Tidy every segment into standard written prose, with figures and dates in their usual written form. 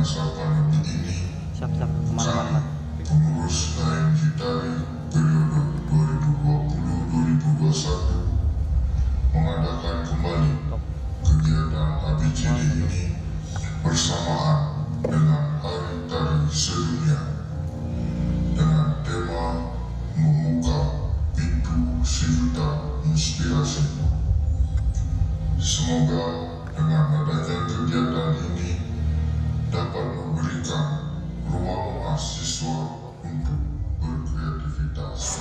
masa pandemi ini, Siap-siap kemana-mana. pengurus lain kita periode 2020-2021 mengadakan kembali kegiatan ABCD ini bersamaan dengan Hari Tari Sedunia dengan tema membuka pintu sejuta inspirasi. Semoga dengan adanya kegiatan ini dapat memberikan ruang mahasiswa untuk berkreativitas.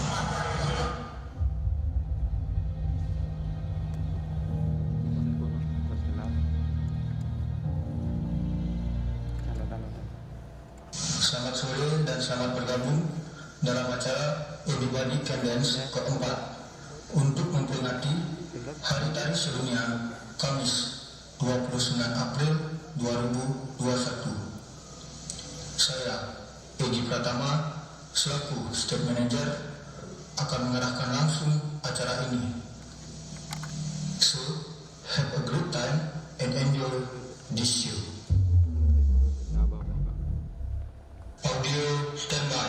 Selamat sore dan selamat bergabung dalam acara Everybody Can Dance keempat untuk memperingati Hari Tari Sedunia Kamis 29 April 2021. Saya, Edi Pratama, selaku State Manager, akan mengarahkan langsung acara ini. So, have a great time and enjoy this show. Audio standby.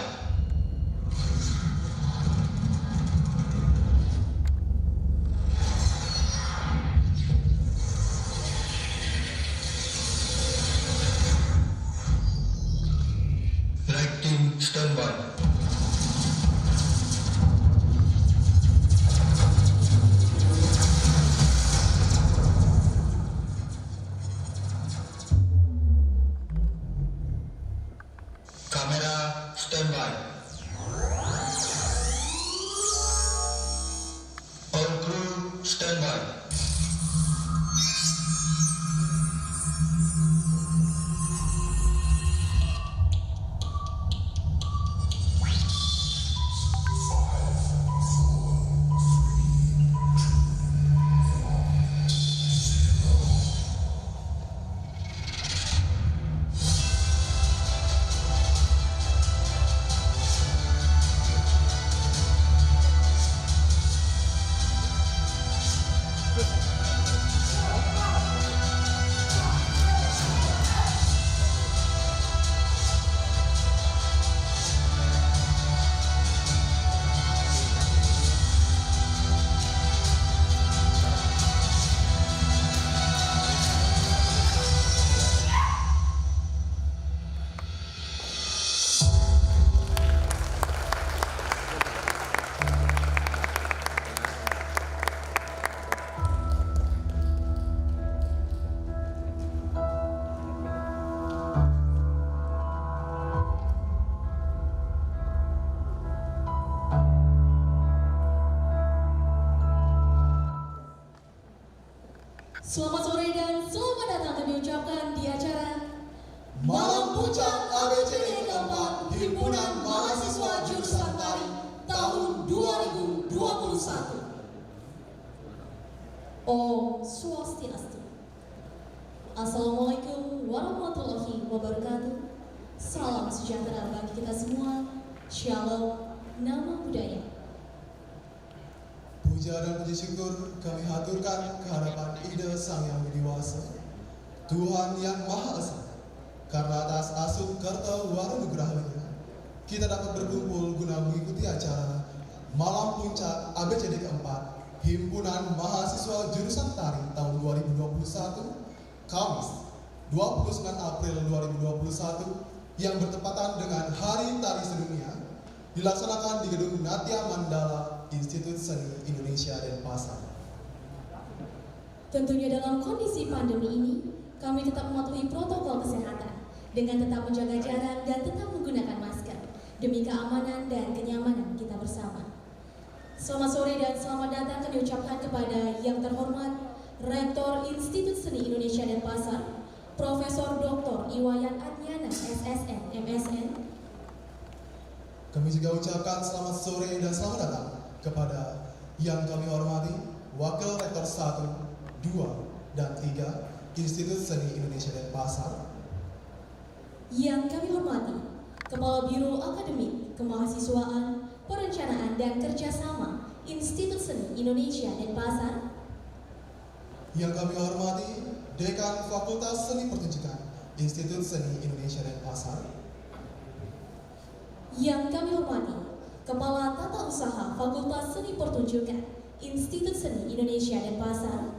Lighting standby. Kamera standby. All crew standby. Selamat sore dan selamat datang kami ucapkan di acara Malam Puncak ABCD keempat Himpunan Mahasiswa Jurusan Tari tahun 2021. Om Swastiastu. Assalamualaikum warahmatullahi wabarakatuh. Salam sejahtera bagi kita semua. Shalom, nama budaya. Puja dan puji syukur kami haturkan kehadapan Ida Sang Yang Widiwasa, Tuhan Yang Maha Esa. Karena atas asuh karta warunugrahanya, kita dapat berkumpul guna mengikuti acara Malam Puncak ABCD keempat Himpunan Mahasiswa Jurusan Tari tahun 2021, Kamis 29 April 2021 yang bertepatan dengan Hari Tari Sedunia, dilaksanakan di Gedung Natya Mandala Institut Seni Indonesia Denpasar. Tentunya dalam kondisi pandemi ini, kami tetap mematuhi protokol kesehatan dengan tetap menjaga jarak dan tetap menggunakan masker demi keamanan dan kenyamanan kita bersama. Selamat sore dan selamat datang kami ucapkan kepada yang terhormat Rektor Institut Seni Indonesia Denpasar, Profesor Dr. Iwayan Adnyana, SSN, MSN. Kami juga ucapkan selamat sore dan selamat datang kepada yang kami hormati Wakil Rektor 1, 2, dan 3 Institut Seni Indonesia Denpasar. Yang kami hormati Kepala Biro Akademik Kemahasiswaan, Perencanaan dan Kerjasama Institut Seni Indonesia Denpasar. Yang kami hormati Dekan Fakultas Seni Pertunjukan Institut Seni Indonesia Denpasar. Yang kami hormati, Kepala Tata Usaha Fakultas Seni Pertunjukan Institut Seni Indonesia Denpasar.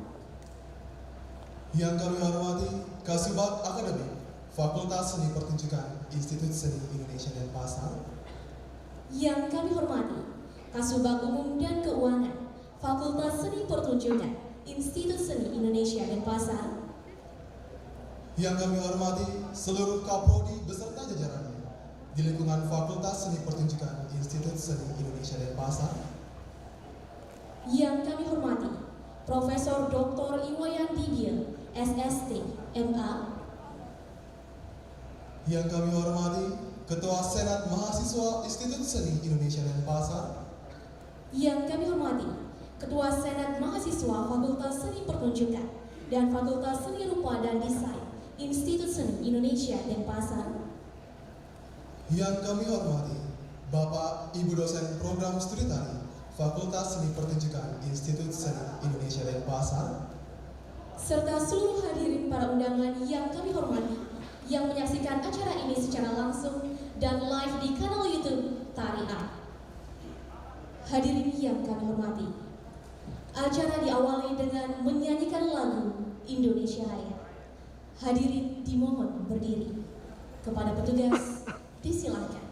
Yang kami hormati, Kasubag Akademik Fakultas Seni Pertunjukan Institut Seni Indonesia Denpasar. Yang kami hormati, Kasubag Umum dan Keuangan Fakultas Seni Pertunjukan Institut Seni Indonesia Denpasar. Yang kami hormati, seluruh Kaprodi beserta jajarannya di lingkungan Fakultas Seni Pertunjukan Institut Seni Indonesia Denpasar. Yang kami hormati, Profesor Dr. Iwayan Didier, SST, MA. Yang kami hormati, Ketua Senat Mahasiswa Institut Seni Indonesia Denpasar. Yang kami hormati, Ketua Senat Mahasiswa Fakultas Seni Pertunjukan dan Fakultas Seni Rupa dan Desain Institut Seni Indonesia Denpasar. Yang kami hormati, Bapak Ibu dosen program studi tari Fakultas Seni Pertunjukan Institut Seni Indonesia Denpasar. Serta seluruh hadirin para undangan yang kami hormati, yang menyaksikan acara ini secara langsung dan live di kanal YouTube Tari Art. Hadirin yang kami hormati, acara diawali dengan menyanyikan lagu Indonesia Raya. Hadirin dimohon berdiri. Kepada petugas, disilahkan.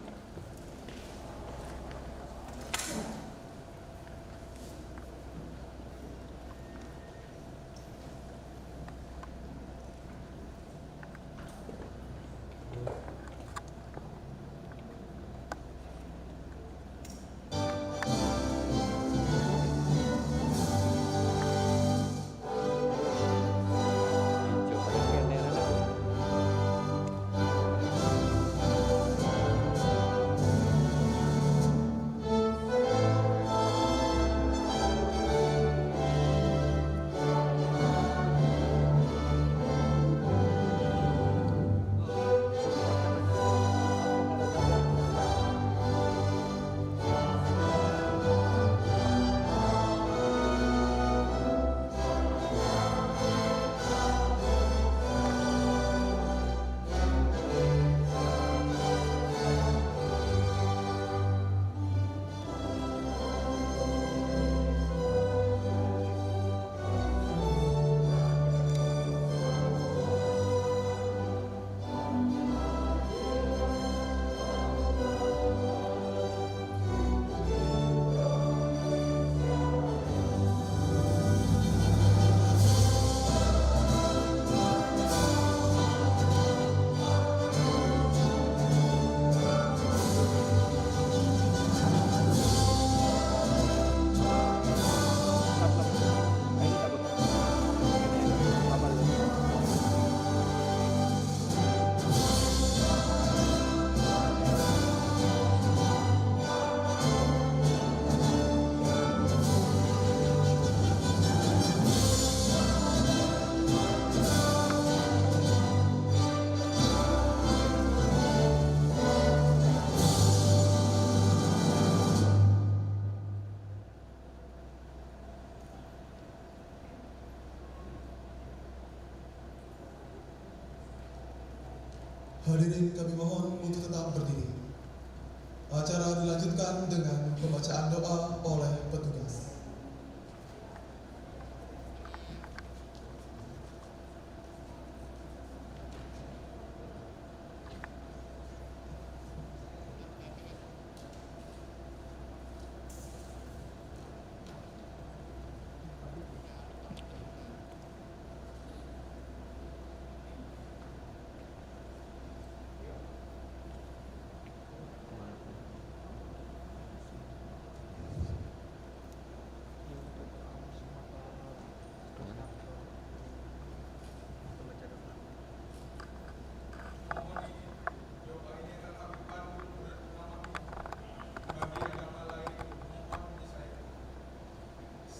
Hadirin kami mohon untuk tetap berdiri. Acara dilanjutkan dengan pembacaan doa oleh petugas.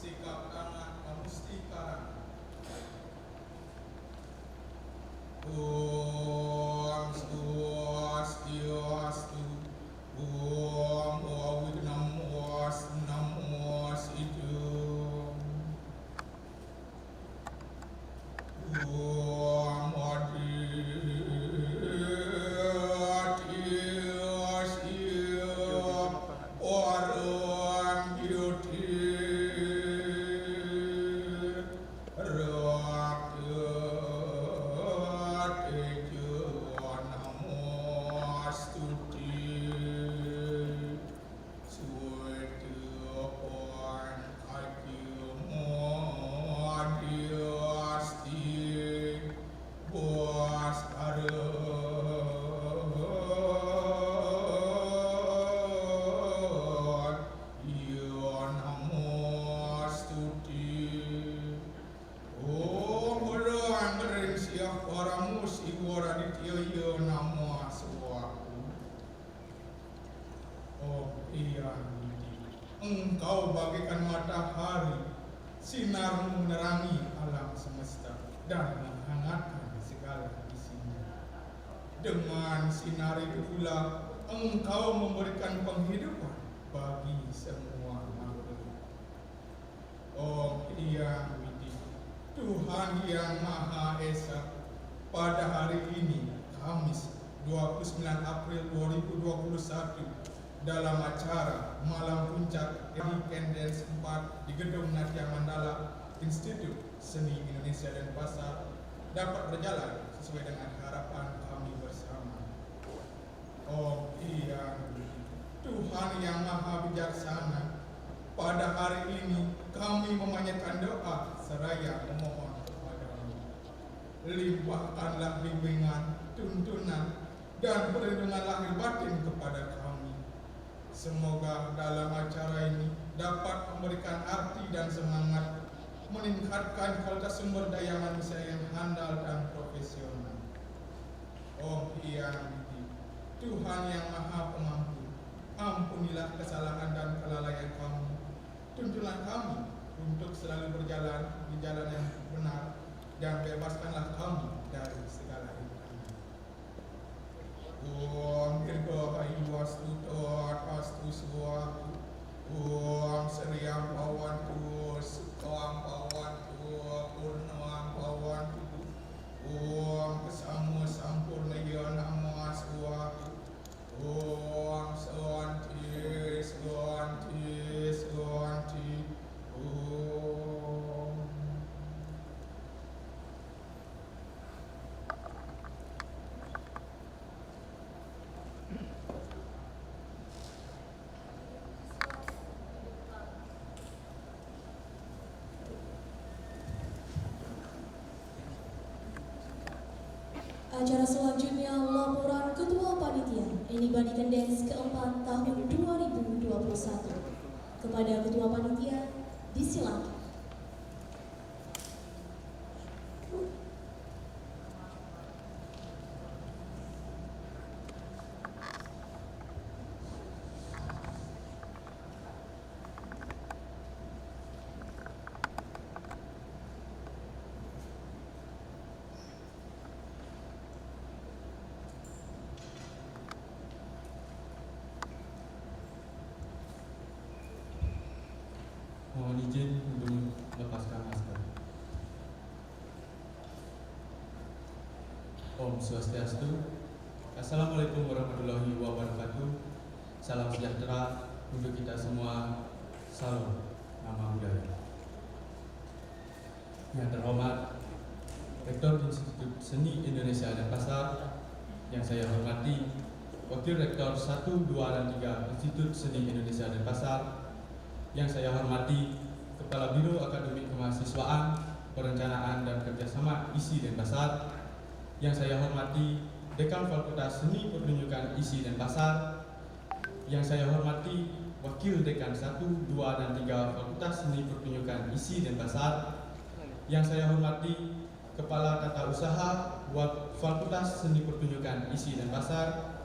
Sikap kanan memusti kanan. Om Swastiastu. Om Namo Sidhu. Om Adi. Iya paramus iwara dityo namo suwaku. Oh iya Widi, engkau bagaikan matahari, sinarmu menerangi alam semesta dan menghangatkan segala isinya. Dengan sinar itu pula engkau memberikan penghidupan bagi semua makhluk. Oh iya Widi, Tuhan yang Maha Esa, pada hari ini Kamis 29 April 2021 dalam acara Malam Puncak Independence 4 di Gedung Natya Mandala Institut Seni Indonesia Denpasar dapat berjalan sesuai dengan harapan kami bersama. Oh iya, Tuhan yang Maha Bijaksana, pada hari ini kami memanjatkan doa seraya memohon kepadamu. Limpahkanlah bimbingan, tuntunan, dan perlindungan lahir batin kepada kami. Semoga dalam acara ini dapat memberikan arti dan semangat, meningkatkan kualitas sumber daya manusia yang handal dan profesional. Oh iya, Tuhan yang Maha Pengampun, ampunilah kesalahan dan kelalaian kami. Tuntunlah kami untuk selalu berjalan di jalan yang benar dan bebaskanlah kami dari segala rintangan. Om Dirgahayu Wastu Tot Astu Suwaku. Om Seriam Pawantu Sukam Pawantu Purnam Pawantu. Om Kesamu Sampurnaya Nama Suwaku. Om Sawanti Sawanti Sawanti. Om. Acara selanjutnya laporan Ketua Panitia Anybody Dance keempat tahun 2021. Kepada Ketua Panitia, disilakan. Mohon izin untuk melepaskan masker. Om Swastiastu. Assalamualaikum warahmatullahi wabarakatuh. Salam sejahtera untuk kita semua. Salam nama budaya. Yang terhormat Rektor Institut Seni Indonesia Denpasar, yang saya hormati Wakil Rektor 1, 2, dan 3 Institut Seni Indonesia Denpasar, yang saya hormati Kepala Biro Akademik Kemahasiswaan, Perencanaan dan Kerjasama ISI Denpasar, yang saya hormati Dekan Fakultas Seni Pertunjukan ISI Denpasar, yang saya hormati Wakil Dekan 1, 2, dan 3 Fakultas Seni Pertunjukan ISI Denpasar, yang saya hormati Kepala Tata Usaha Fakultas Seni Pertunjukan ISI Denpasar,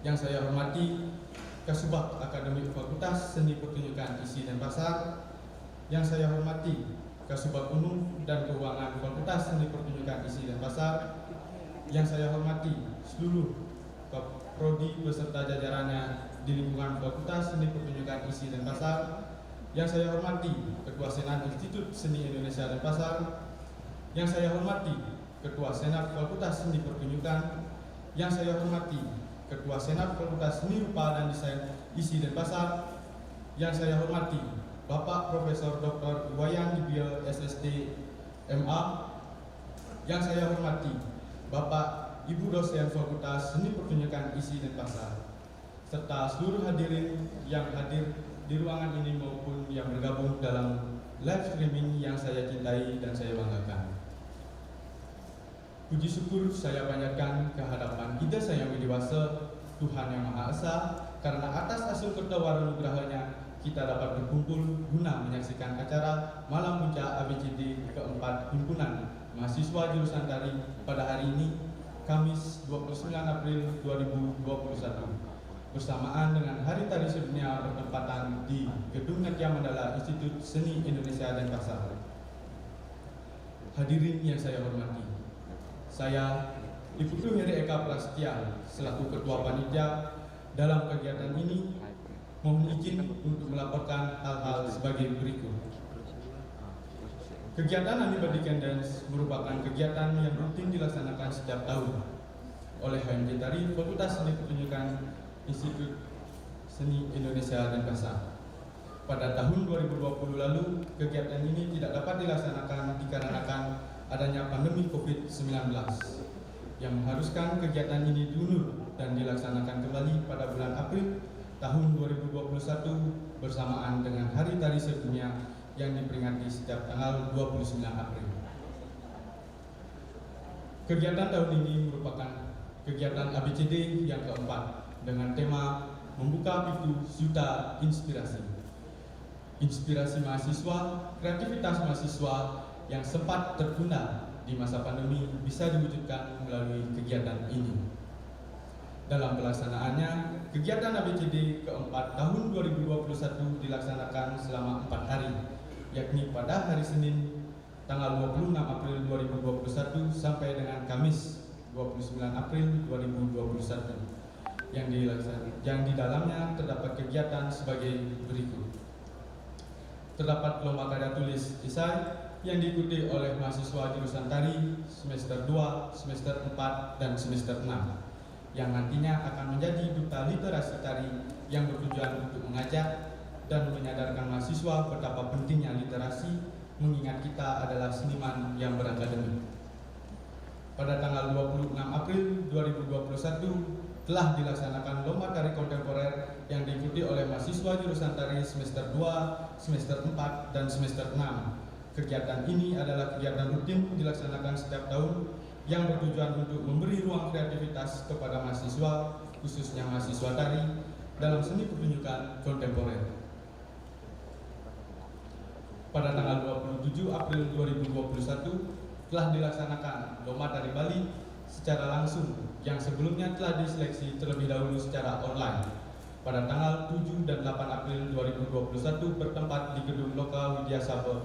yang saya hormati Kasubag Akademik Fakultas Seni Pertunjukan ISI Denpasar, yang saya hormati Kasubag Umum dan Keuangan Fakultas Seni Pertunjukan ISI Denpasar, yang saya hormati seluruh prodi beserta jajarannya di lingkungan Fakultas Seni Pertunjukan ISI Denpasar, yang saya hormati Ketua Senat Institut Seni Indonesia Denpasar, yang saya hormati Ketua Senat Fakultas Seni Pertunjukan, yang saya hormati Ketua Senat Fakultas Seni Rupa dan Desain ISI Denpasar, yang saya hormati Bapak Profesor Dr. Iwayan Dibiel SSD MA, yang saya hormati Bapak Ibu Dosen Fakultas Seni Pertunjukan ISI Denpasar, serta seluruh hadirin yang hadir di ruangan ini maupun yang bergabung dalam live streaming yang saya cintai dan saya banggakan. Puji syukur saya panjatkan kehadapan Ida Sang Yang Widiwasa, Tuhan Yang Maha Esa, karena atas asuh kertawanugrahanya kita dapat berkumpul guna menyaksikan acara Malam Puncak ABCD keempat Himpunan mahasiswa jurusan tari pada hari ini, Kamis 29 April 2021, bersamaan dengan Hari Tari Sedunia bertempatan di Gedung Natya Mandala Institut Seni Indonesia Denpasar. Hadirin yang saya hormati, saya Diputu Heri Eka Prasetya selaku Ketua Panitia dalam kegiatan ini mohon izin untuk melaporkan hal-hal sebagai berikut. Kegiatan Anniversary Dance merupakan kegiatan yang rutin dilaksanakan setiap tahun oleh HMJ Tari Fakultas Seni Pertunjukan Institut Seni Indonesia Denpasar. Pada tahun 2020 lalu, kegiatan ini tidak dapat dilaksanakan dikarenakan adanya pandemi COVID-19 yang mengharuskan kegiatan ini diundur dan dilaksanakan kembali pada bulan April tahun 2021 bersamaan dengan Hari Tari Sedunia yang diperingati setiap tanggal 29 April. Kegiatan tahun ini merupakan kegiatan ABCD yang keempat dengan tema membuka pintu juta inspirasi. Inspirasi mahasiswa, kreativitas mahasiswa yang sempat tertunda di masa pandemi bisa diwujudkan melalui kegiatan ini. Dalam pelaksanaannya, kegiatan ABCD keempat tahun 2021 dilaksanakan selama 4 hari, yakni pada hari Senin tanggal 26 April 2021 sampai dengan Kamis 29 April 2021 yang di dalamnya terdapat kegiatan sebagai berikut. Terdapat lomba karya tulis esai yang diikuti oleh mahasiswa jurusan tari semester 2, semester 4, dan semester 6 yang nantinya akan menjadi duta literasi tari yang bertujuan untuk mengajak dan menyadarkan mahasiswa betapa pentingnya literasi mengingat kita adalah seniman yang berakademik. Pada tanggal 26 April 2021 telah dilaksanakan lomba tari kontemporer yang diikuti oleh mahasiswa jurusan tari semester 2, semester 4, dan semester 6. Kegiatan ini adalah kegiatan rutin dilaksanakan setiap tahun yang bertujuan untuk memberi ruang kreativitas kepada mahasiswa, khususnya mahasiswa tari, dalam seni pertunjukan kontemporer. Pada tanggal 27 April 2021 telah dilaksanakan lomba tari Bali secara langsung yang sebelumnya telah diseleksi terlebih dahulu secara online. Pada tanggal 7 dan 8 April 2021 bertempat di Gedung Lokal Widya Sabha.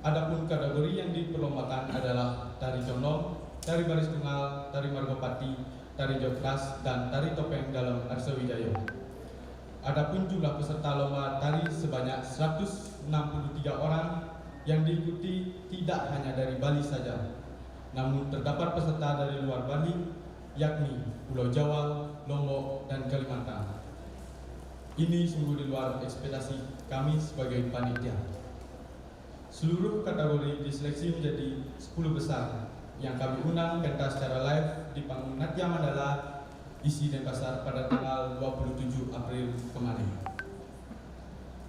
Adapun kategori yang diperlombakan adalah tari condong, tari baris tunggal, tari margopati, tari jogras, dan tari topeng dalam Arsa Wijaya. Adapun jumlah peserta lomba tari sebanyak 163 orang yang diikuti tidak hanya dari Bali saja, namun terdapat peserta dari luar Bali, yakni Pulau Jawa, Lombok, dan Kalimantan. Ini sungguh di luar ekspektasi kami sebagai panitia. Seluruh kategori diseleksi menjadi 10 besar yang kami undang pentas secara live di panggung Natya Mandala ISI Denpasar pada tanggal 27 April kemarin.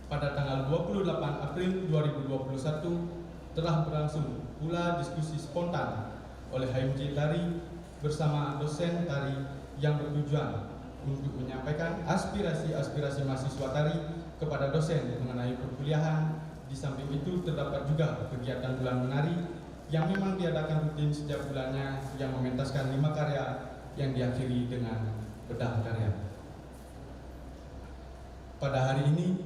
Pada tanggal 28 April 2021 telah berlangsung pula diskusi spontan oleh HMJ Tari bersama dosen tari yang bertujuan untuk menyampaikan aspirasi-aspirasi mahasiswa tari kepada dosen mengenai perkuliahan. Di samping itu terdapat juga kegiatan bulan menari yang memang diadakan rutin setiap bulannya yang mementaskan 5 karya yang diakhiri dengan bedah karya. Pada hari ini,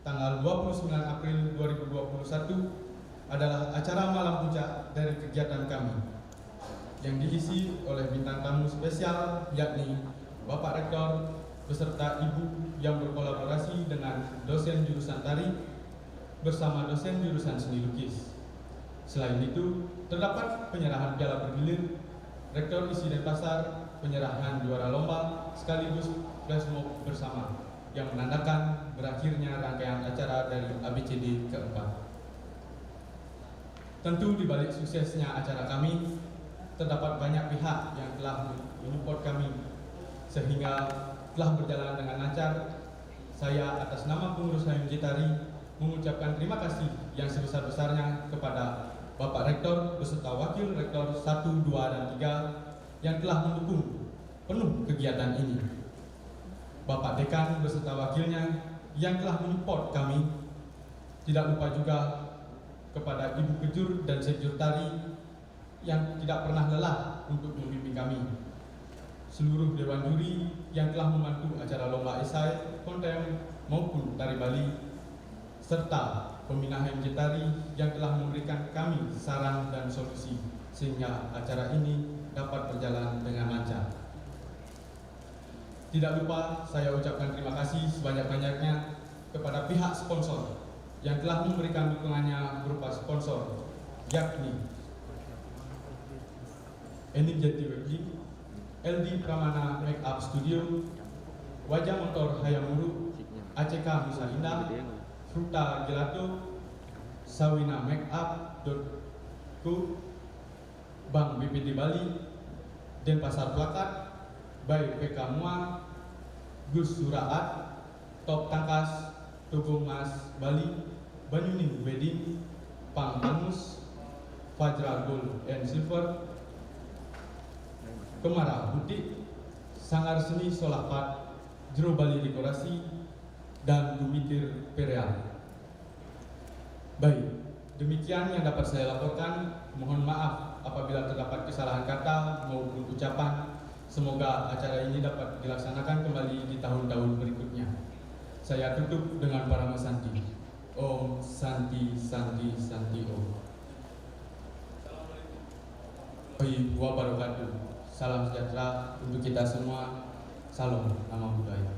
tanggal 29 April 2021 adalah acara malam puncak dari kegiatan kami yang diisi oleh bintang tamu spesial yakni Bapak Rektor beserta Ibu yang berkolaborasi dengan dosen jurusan tari bersama dosen jurusan seni lukis. Selain itu, terdapat penyerahan piala bergilir, Rektor ISI Denpasar, penyerahan juara lomba, sekaligus flash mob bersama yang menandakan berakhirnya rangkaian acara dari ABCD keempat. Tentu di balik suksesnya acara kami, terdapat banyak pihak yang telah menyupport kami sehingga telah berjalan dengan lancar. Saya atas nama pengurus HMJ Tari mengucapkan terima kasih yang sebesar-besarnya kepada Bapak Rektor beserta Wakil Rektor 1, 2, dan 3 yang telah mendukung penuh kegiatan ini. Bapak Dekan beserta wakilnya yang telah menyupport kami. Tidak lupa juga kepada Ibu Kejur dan Sekjur Tari yang tidak pernah lelah untuk membimbing kami, seluruh dewan juri yang telah membantu acara lomba esai, konten maupun tari Bali, serta pembina HMJ Tari yang telah memberikan kami saran dan solusi sehingga acara ini dapat berjalan dengan lancar. Tidak lupa saya ucapkan terima kasih sebanyak-banyaknya kepada pihak sponsor yang telah memberikan dukungannya berupa sponsor, yakni Energetic Wedding, LD Pramana Makeup Studio, Wajah Motor Hayamuru, ACK Nusa Indah, Fruta Gelato, Sawina Makeup.co, Bank BPD Bali, Denpasar Plakat, Bay PK Mua, Gus Suraat, Top Tangkas, Togong Mas Bali, Banyuning Wedding, Pang Bangus, Fajra Gold and Silver, Kemara Butik, Sanggar Seni Solapat, Jero Bali Dekorasi, dan Dumitir Pereal. Baik, demikian yang dapat saya laporkan. Mohon maaf apabila terdapat kesalahan kata maupun ucapan. Semoga acara ini dapat dilaksanakan kembali di tahun-tahun berikutnya. Saya tutup dengan para Santi. Om Santi Santi Santi Om. Assalamualaikum warahmatullahi wabarakatuh. Salam sejahtera untuk kita semua. Salam nama budaya.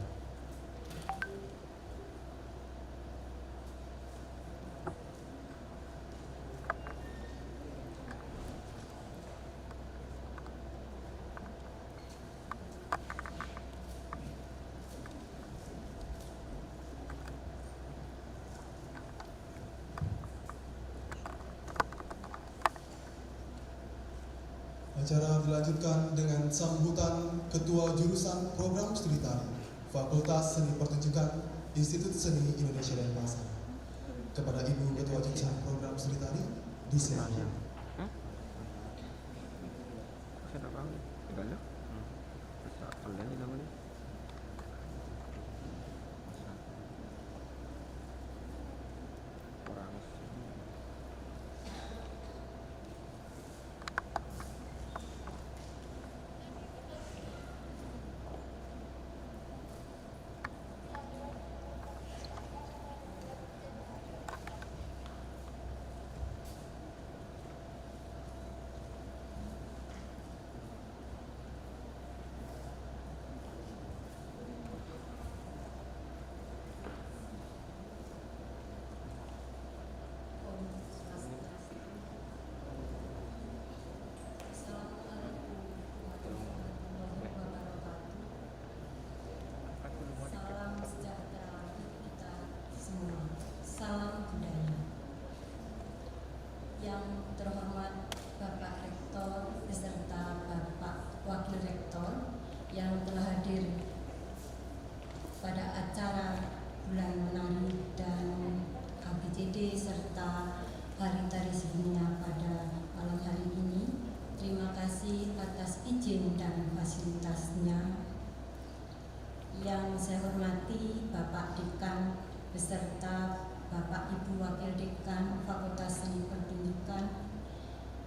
Acara dilanjutkan dengan sambutan Ketua Jurusan Program Studi Tari Fakultas Seni Pertunjukan Institut Seni Indonesia Denpasar. Kepada Ibu Ketua Jurusan Program Studi Tari, disilakan. Salam budaya. Yang terhormat Bapak Rektor beserta Bapak Wakil Rektor yang telah hadir pada acara Bulan Menari dan ABCD serta Hari Tari sebelumnya pada malam hari ini. Terima kasih atas izin dan fasilitasnya. Yang saya hormati Bapak Dekan beserta Bapak Ibu Wakil Dekan Fakultas Seni Pertunjukan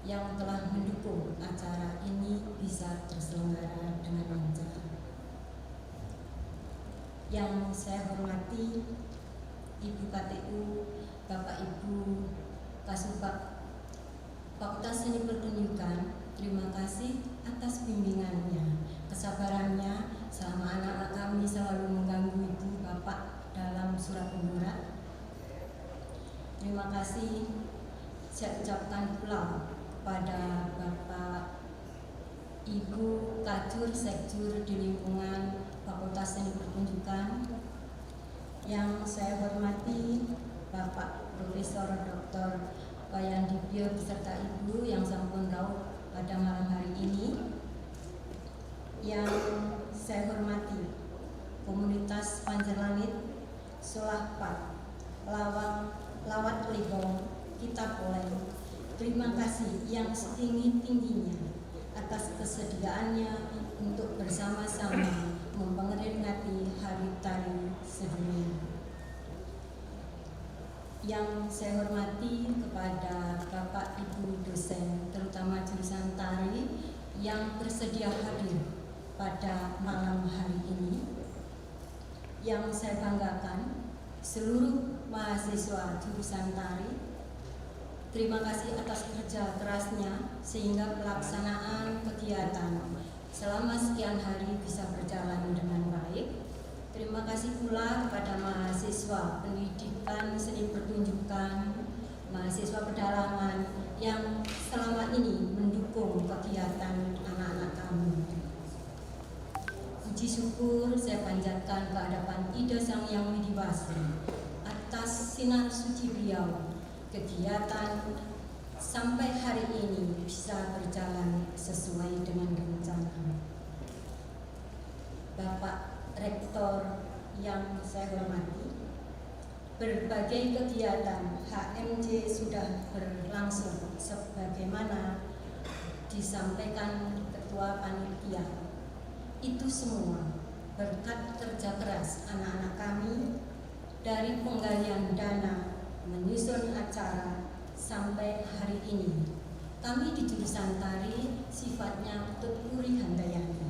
yang telah mendukung acara ini bisa terselenggara dengan lancar. Yang saya hormati Ibu KTU, Bapak Ibu Kasubag Fakultas Seni Pertunjukan, terima kasih atas bimbingannya, kesabarannya selama anak-anak kami selalu mengganggu Ibu Bapak dalam surat menyurat. Terima kasih saya ucapkan pula kepada Bapak Ibu Kajur Sekjur di lingkungan Fakultas Seni Pertunjukan. Yang saya hormati Bapak Profesor Dr. Wayan Dibyo beserta Ibu yang sampun rawuh pada malam hari ini. Yang saya hormati komunitas Panjerlangit, Solahpat, Lawat Libong, Kita Poleng. Terima kasih yang setinggi-tingginya atas kesediaannya untuk bersama-sama memperingati Hari Tari Sedunia. Yang saya hormati kepada Bapak Ibu dosen, terutama jurusan tari yang bersedia hadir pada malam hari ini. Yang saya banggakan, seluruh mahasiswa jurusan tari, terima kasih atas kerja kerasnya sehingga pelaksanaan kegiatan selama sekian hari bisa berjalan dengan baik. Terima kasih pula kepada mahasiswa pendidikan seni pertunjukan, mahasiswa pedalaman yang selama ini mendukung kegiatan anak-anak kami. Puji syukur saya panjatkan ke hadapan Ida Sang Yang Widi Wasi atas sinar suci beliau. Kegiatan sampai hari ini bisa berjalan sesuai dengan rencana. Bapak Rektor yang saya hormati, berbagai kegiatan HMJ sudah berlangsung sebagaimana disampaikan Ketua Panitia. Itu semua berkat kerja keras anak-anak kami dari penggalian dana, menyusun acara sampai hari ini. Kami di jurusan tari sifatnya tuturi handayani.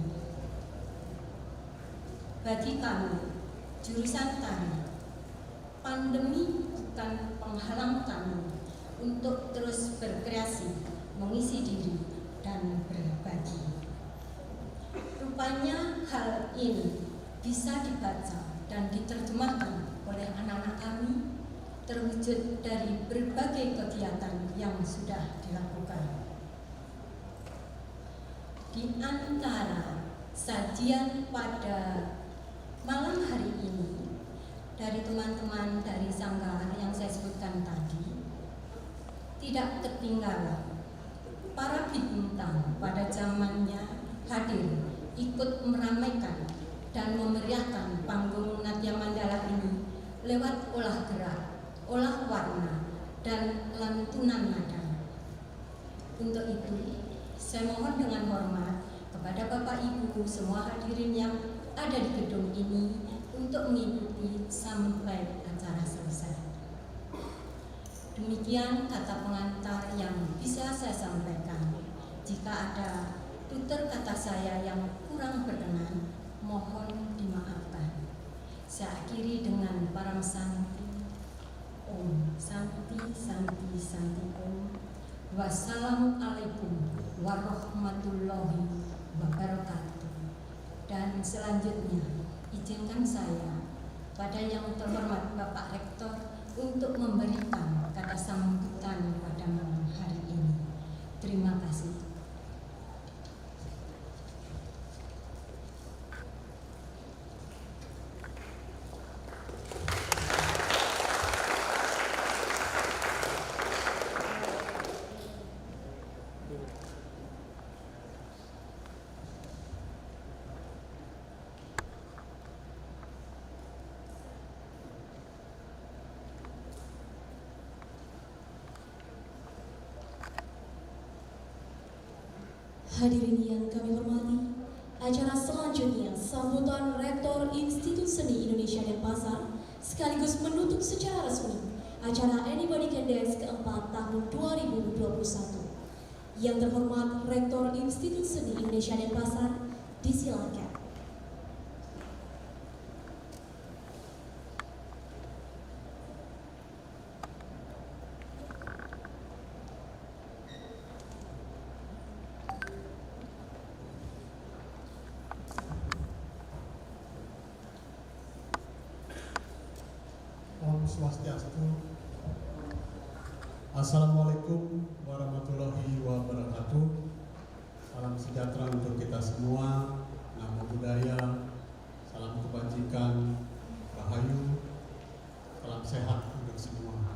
Bagi kami, jurusan tari, pandemi bukan penghalang kami untuk terus berkreasi, mengisi diri, dan berbagi. Rupanya hal ini bisa dibaca dan diterjemahkan oleh anak-anak kami terwujud dari berbagai kegiatan yang sudah dilakukan. Di antara sajian pada malam hari ini dari teman-teman dari Sanggar yang saya sebutkan tadi, tidak ketinggalan para bintang pada zamannya hadir ikut meramaikan dan memeriahkan panggung Natya Mandala ini lewat olah gerak, olah warna, dan lantunan nada. Untuk itu, saya mohon dengan hormat kepada Bapak Ibu semua hadirin yang ada di gedung ini untuk mengikuti sampai acara selesai. Demikian kata pengantar yang bisa saya sampaikan. Jika ada tutur kata saya yang kurang berkenan, mohon dimaafkan. Saya akhiri dengan parang santi. Om Santi Santi Santi Om. Wassalamualaikum warahmatullahi wabarakatuh. Dan selanjutnya, izinkan saya pada yang terhormat Bapak Rektor untuk memberikan kata sambutan pada malam hari ini. Terima kasih. Hadirin yang kami hormati, acara selanjutnya sambutan Rektor Institut Seni Indonesia Denpasar sekaligus menutup secara resmi acara Anybody Can Dance keempat tahun 2021. Yang terhormat Rektor Institut Seni Indonesia Denpasar, disilakan. Om Swastiastu. Assalamualaikum warahmatullahi wabarakatuh. Salam sejahtera untuk kita semua. Namo Buddhaya. Salam kebajikan, rahayu. Salam sehat untuk semua.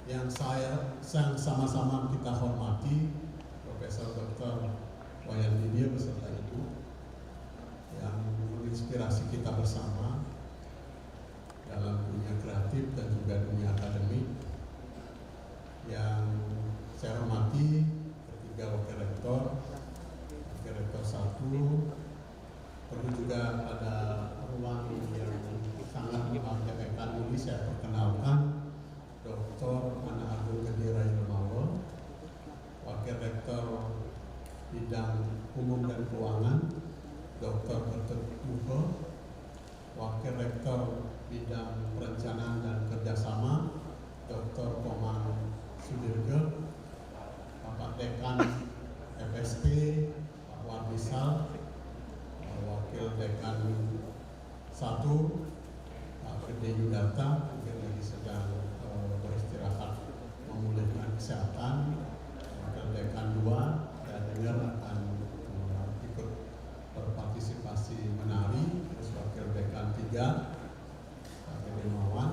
Yang sama-sama kita hormati Profesor Dr. Wayan Widya beserta Ibu yang menginspirasi kita bersama dalam dunia kreatif dan juga dunia akademik. Yang saya hormati ketiga Wakil Rektor 1, perlu juga ada ruang yang sangat membanggakan ini saya perkenalkan bidang umum dan keuangan, Dr. Ketut Muho, Wakil Rektor bidang perencanaan dan kerjasama, Dr. Komang Sudirga, Bapak Dekan FSP, Pak Wardisal, Wakil Dekan 1, Pak Gede Yudata, mungkin lagi sedang beristirahat memulihkan kesehatan, Wakil Dekan 2, dan dengar akan ikut berpartisipasi menari, terus Wakil Dekan 3, Pak Gede Mawan,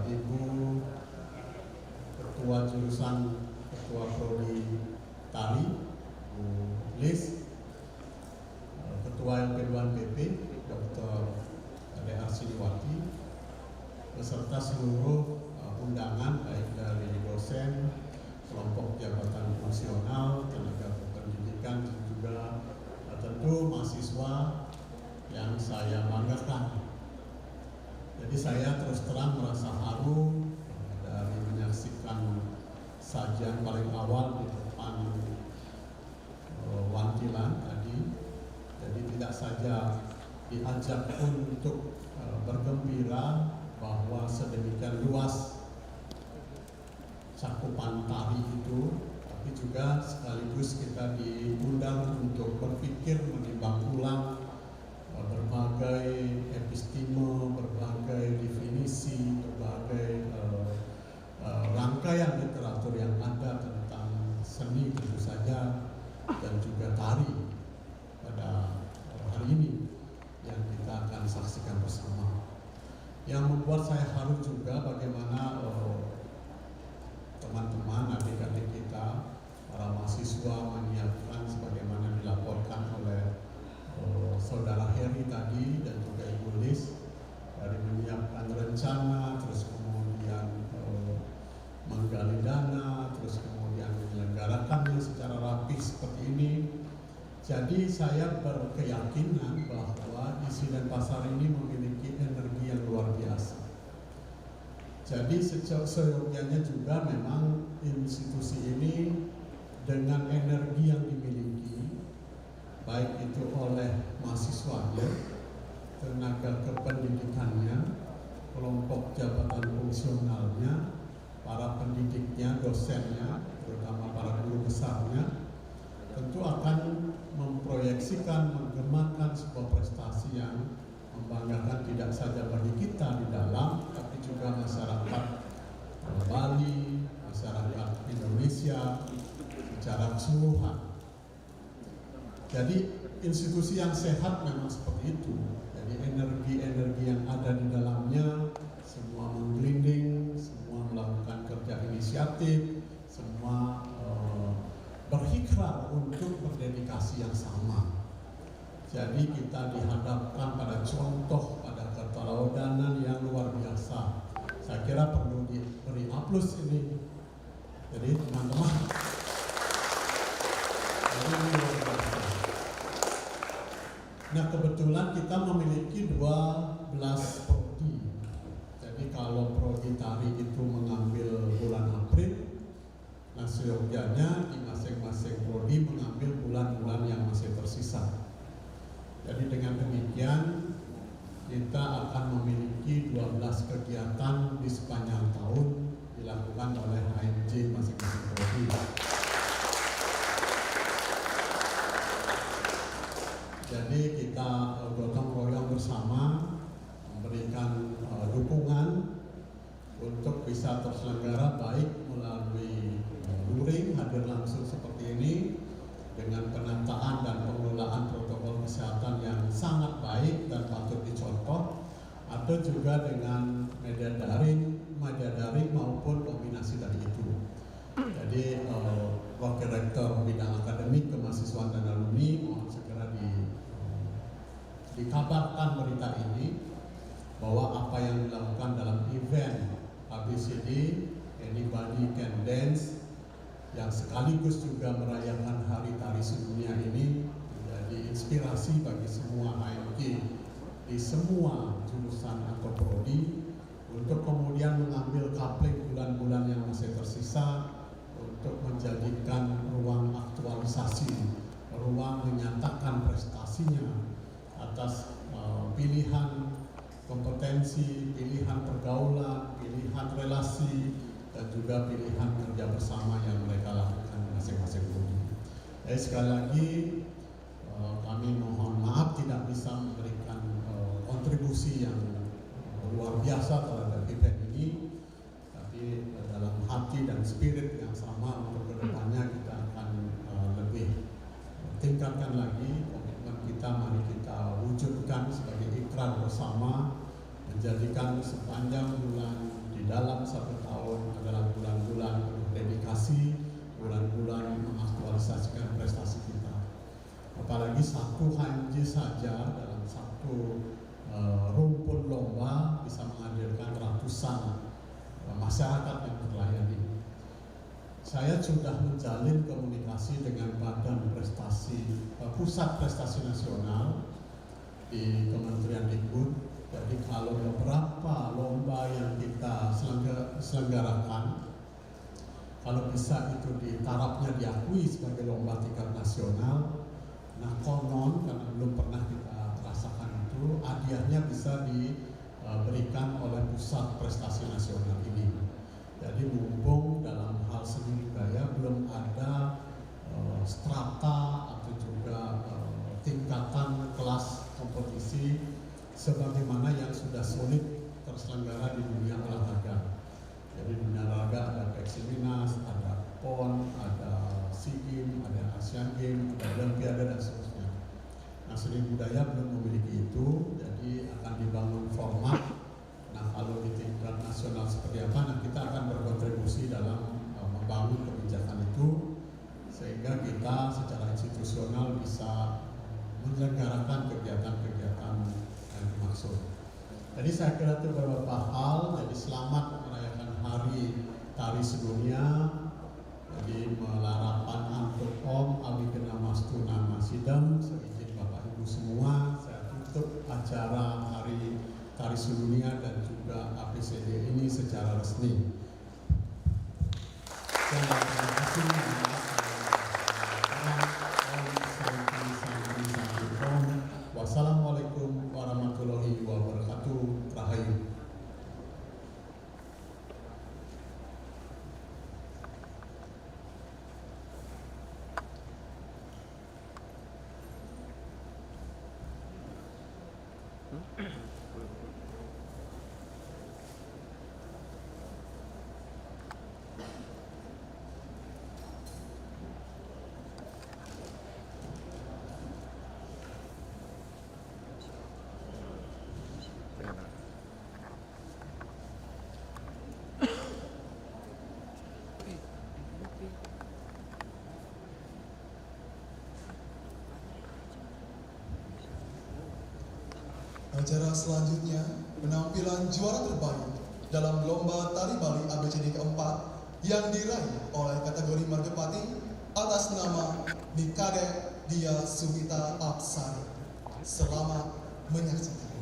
Ibu Ketua Jurusan Ketua Prodi Tari, Bu Lis, Ketua LP2PP, Dr. D.A. Siliwati, beserta seluruh undangan baik dari dosen, kelompok jabatan fungsional, tenaga pendidikan, dan juga tentu mahasiswa yang saya banggakan. Jadi saya terus terang merasa haru dari menyaksikan sajian paling awal di depan Wantilan tadi. Jadi tidak saja diajak untuk bergembira bahwa sedemikian luas cakupan tari itu, tapi juga sekaligus kita diundang untuk berpikir menimbang ulang berbagai episteme, berbagai definisi, berbagai rangkaian literatur yang ada tentang seni tentu saja, dan juga tari pada hari ini yang kita akan saksikan bersama. Yang membuat saya haru juga bagaimana teman-teman adik-adik kita, para mahasiswa menyiapkan sebagaimana dilaporkan oleh Saudara Heri tadi dan juga Ibu Lis, dari menyiapkan rencana, terus kemudian menggali dana, terus kemudian menyelenggarakannya secara rapi seperti ini. Jadi saya berkeyakinan bahwa isi dan pasar ini memiliki energi yang luar biasa. Jadi seyogyanya juga memang institusi ini dengan energi yang dimiliki, baik itu oleh mahasiswanya, tenaga kependidikannya, kelompok jabatan fungsionalnya, para pendidiknya, dosennya, terutama para guru besarnya, tentu akan memproyeksikan, mengembangkan sebuah prestasi yang membanggakan tidak saja bagi kita di dalam, tapi juga masyarakat Bali, masyarakat Indonesia secara keseluruhan. Jadi institusi yang sehat memang seperti itu. Jadi energi-energi yang ada di dalamnya semua menggelinding, semua melakukan kerja inisiatif, semua berhikrar untuk berdedikasi yang sama. Jadi kita dihadapkan pada contoh, pada keteladanan yang luar biasa. Saya kira perlu diberi aplaus ini. Jadi teman-teman, ini luar biasa. Nah, kebetulan kita memiliki 12 prodi. Jadi kalau prodi tari itu mengambil bulan April, nah seyogyanya di masing-masing prodi mengambil bulan-bulan yang masih tersisa. Jadi dengan demikian kita akan memiliki 12 kegiatan di sepanjang tahun dilakukan oleh HMJ masing-masing prodi. Jadi kita gotong royong bersama memberikan dukungan untuk bisa terselenggara baik melalui luring hadir langsung seperti ini dengan penataan dan pengelolaan protokol kesehatan yang sangat baik dan patut dicontoh, atau juga dengan media daring maupun kombinasi dari itu. Jadi Wakil Rektor bidang akademik, kemahasiswaan dan alumni mohon segera dikabarkan berita ini bahwa apa yang dilakukan dalam event ABCD Anybody Can Dance yang sekaligus juga merayakan Hari Tari Sedunia ini menjadi inspirasi bagi semua HMJ di semua jurusan atau prodi untuk kemudian mengambil coupling bulan-bulan yang masih tersisa untuk untuk menjadikan ruang aktualisasi, ruang menyatakan prestasinya atas pilihan kompetensi, pilihan pergaulan, pilihan relasi, dan juga pilihan kerja bersama yang mereka lakukan masing-masing prodi. Jadi sekali lagi kami mohon maaf tidak bisa memberikan kontribusi yang luar biasa terhadap event ini, tapi dalam hati dan spirit yang sama untuk kedepannya kita akan lebih tingkatkan lagi komitmen kita. Mari kita wujudkan sebagai ikrar bersama, menjadikan sepanjang bulan di dalam 1 tahun adalah bulan-bulan dedikasi, bulan-bulan mengaktualisasikan prestasi kita. Apalagi satu HMJ saja dalam satu rumpun lomba bisa menghadirkan ratusan masyarakat yang terlayani. Saya sudah menjalin komunikasi dengan Badan Prestasi Pusat Prestasi Nasional di Kementerian Dikbud. Jadi kalau beberapa lomba yang kita selenggarakan, kalau bisa itu di tarafnya diakui sebagai lomba tingkat nasional, nah konon karena belum pernah kita rasakan itu, hadiahnya bisa diberikan oleh Pusat Prestasi Nasional ini. Jadi mumpung dalam hal seni budaya belum ada strata atau juga tingkatan kelas kompetisi sebagaimana yang sudah sulit terselenggara di dunia olahraga. Jadi di dunia olahraga ada Peksinas, ada PON, ada SEA Games, ada Asian Games, ada Olimpiade dan seterusnya. Nah, seni budaya belum memiliki itu, jadi akan dibangun format. Nah, kalau di tingkat nasional seperti apa, nah kita akan berkontribusi dalam membangun kebijakan itu sehingga kita secara institusional bisa menyelenggarakan kegiatan-kegiatan yang dimaksud. Jadi saya kira itu beberapa hal. Jadi selamat merayakan Hari Tari Sedunia. Jadi melarapan antuk Om Abigena Mastu Nama Sidam. Seizin Bapak Ibu semua, saya tutup acara Hari Tari Sedunia dan juga APCD ini secara resmi. Terima kasih. Wassalamualaikum warahmatullahi wabarakatuh. Rahayu. Acara selanjutnya, penampilan juara terbaik dalam lomba tari Bali ABCD keempat yang diraih oleh kategori Margepati atas nama Nikade Dia Sumita Apsari. Selamat menyaksikan.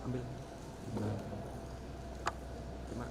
Ambil. Terima.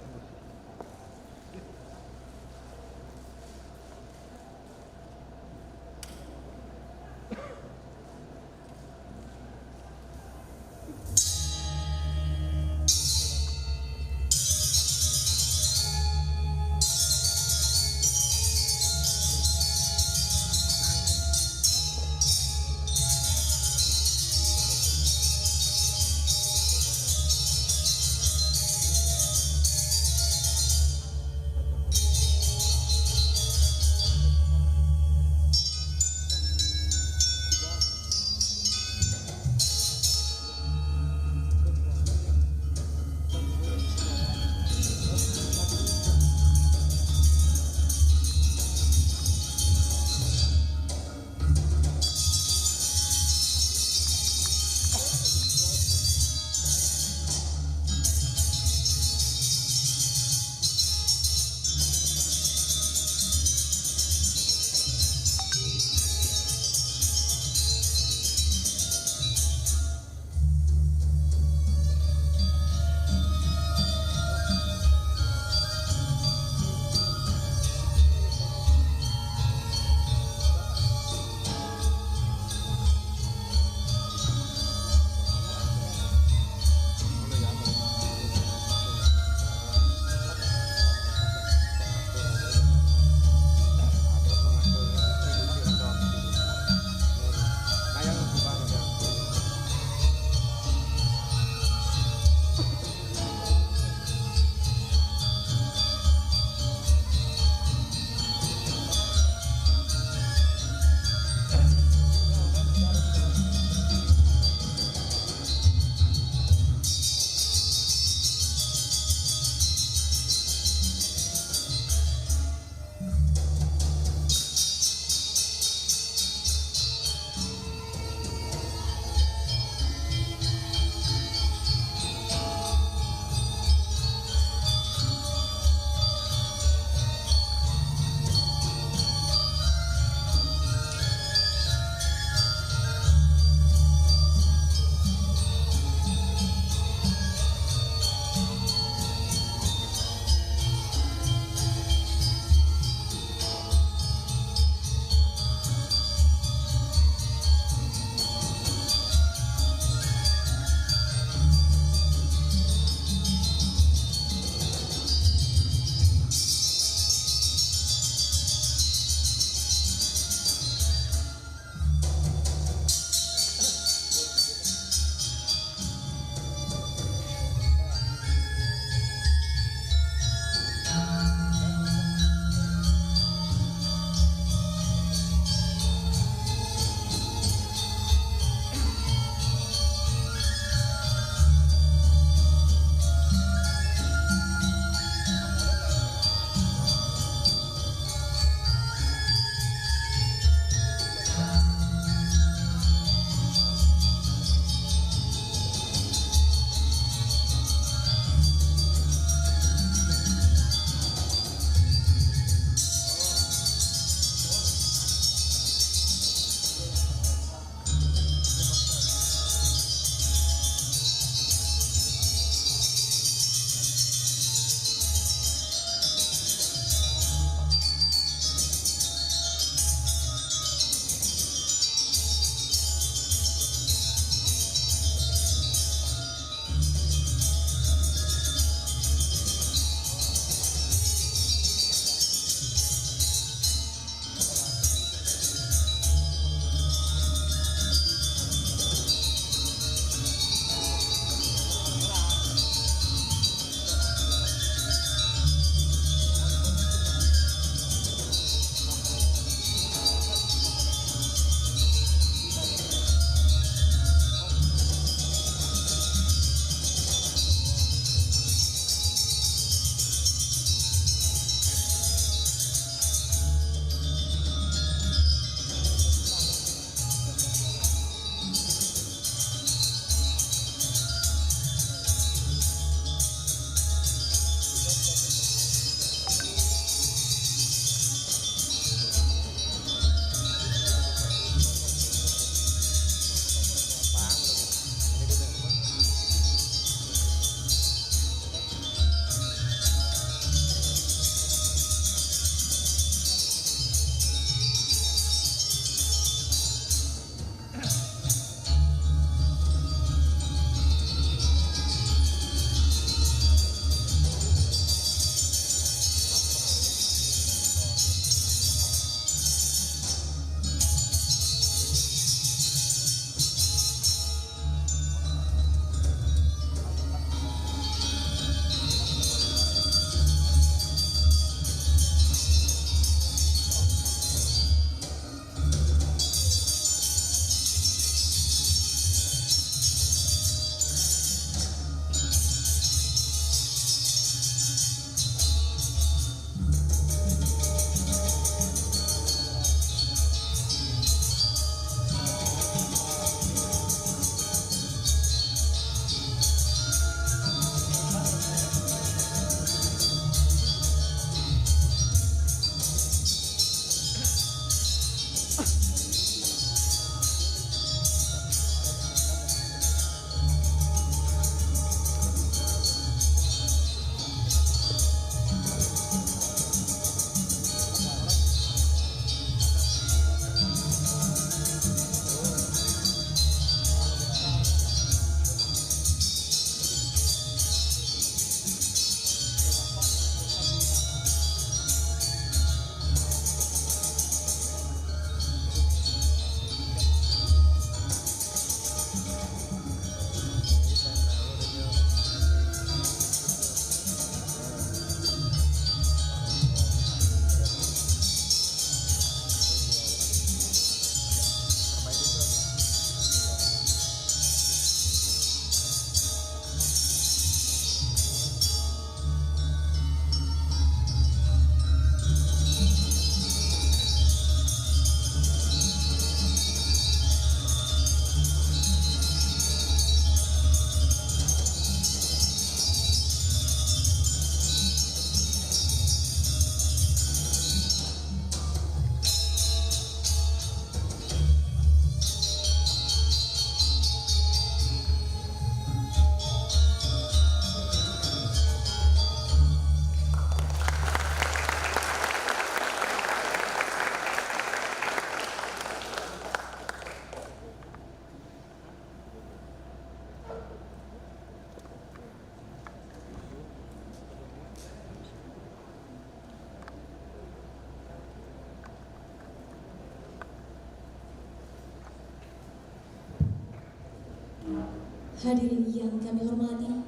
Hadirin yang kami hormati,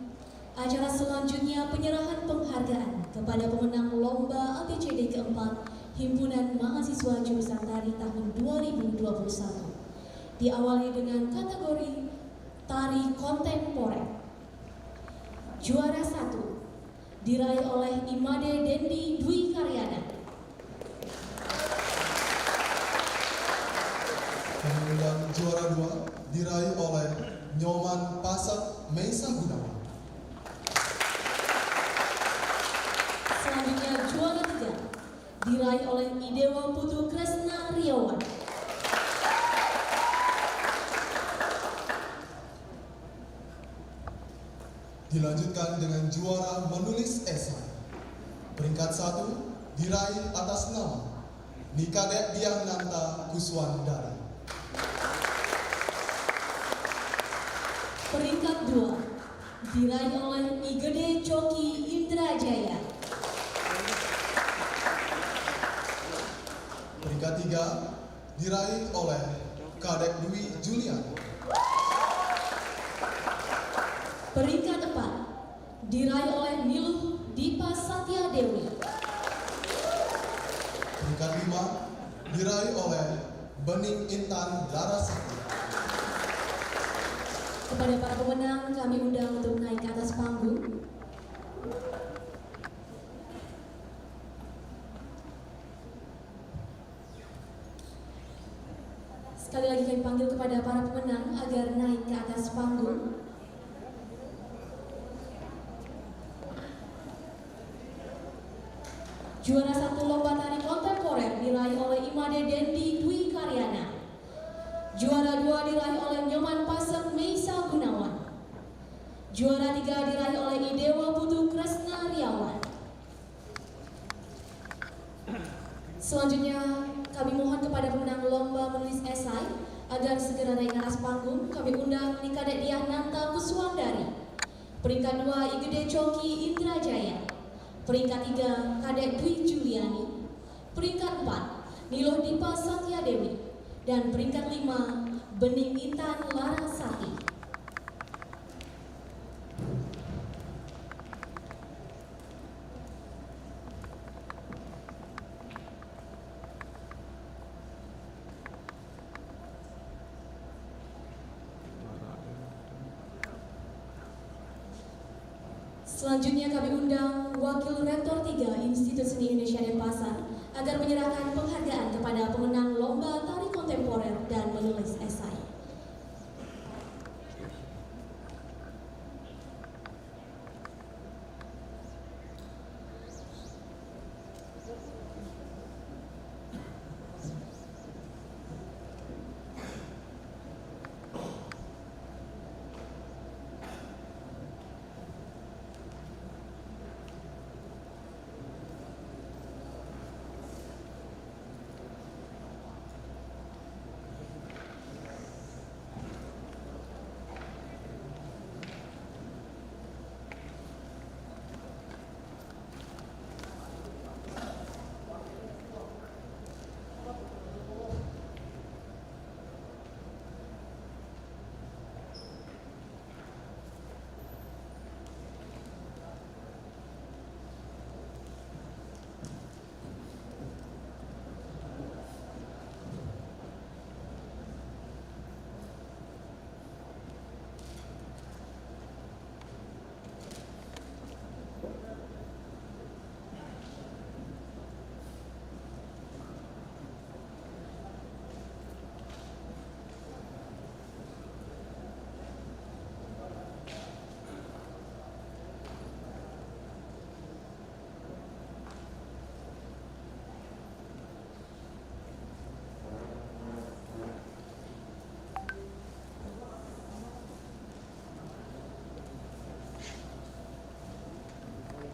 acara selanjutnya penyerahan penghargaan kepada pemenang lomba ABCD keempat Himpunan Mahasiswa Jurusan Tari tahun 2021. Diawali dengan kategori Tari Kontemporer. Juara 1 diraih oleh Imade Dendi Dwi Karyana. Kemudian juara 2 diraih oleh Nyoman Pasak Meisa Gunawan. Selanjutnya juara 3 diraih oleh Idewa Putu Kresna Riawan. Dilanjutkan dengan juara menulis esai. Peringkat 1 diraih atas nama Nikadet Diahnanta Kuswandari. Peringkat 2 diraih oleh Igede Coki Indrajaya. Peringkat 3 diraih oleh Kadek Dwi Julian. Peringkat 4 diraih oleh Niluh Dipa Satya Dewi. Peringkat 5 diraih oleh Bening Intan Larasati. Kepada para pemenang kami undang untuk naik ke atas panggung. Sekali lagi kami panggil kepada para pemenang agar naik ke atas panggung. Juara 1 lomba tari kontemporer diraih oleh Imade Dendi Dwi Karyana. Juara 2 diraih oleh Nyoman Pasak Meisa Gunawan. Juara 3 diraih oleh Idewa Putu Kresna Riawan. Selanjutnya kami mohon kepada pemenang lomba menulis esai agar segera naik ke atas panggung. Kami undang Nikadet Diahnanta Kuswandari. Peringkat 2 Igede Coki Indrajaya. Peringkat 3 Kadek Dwi Juliani. Peringkat 4 Niluh Dipa Satya Dewi. Dan peringkat 5 Bening Intan Larasati. Selanjutnya kami undang Wakil Rektor 3 Institut Seni Indonesia Denpasar agar menyerahkan penghargaan kepada pemenang lomba tari kontemporer dan menulis esai.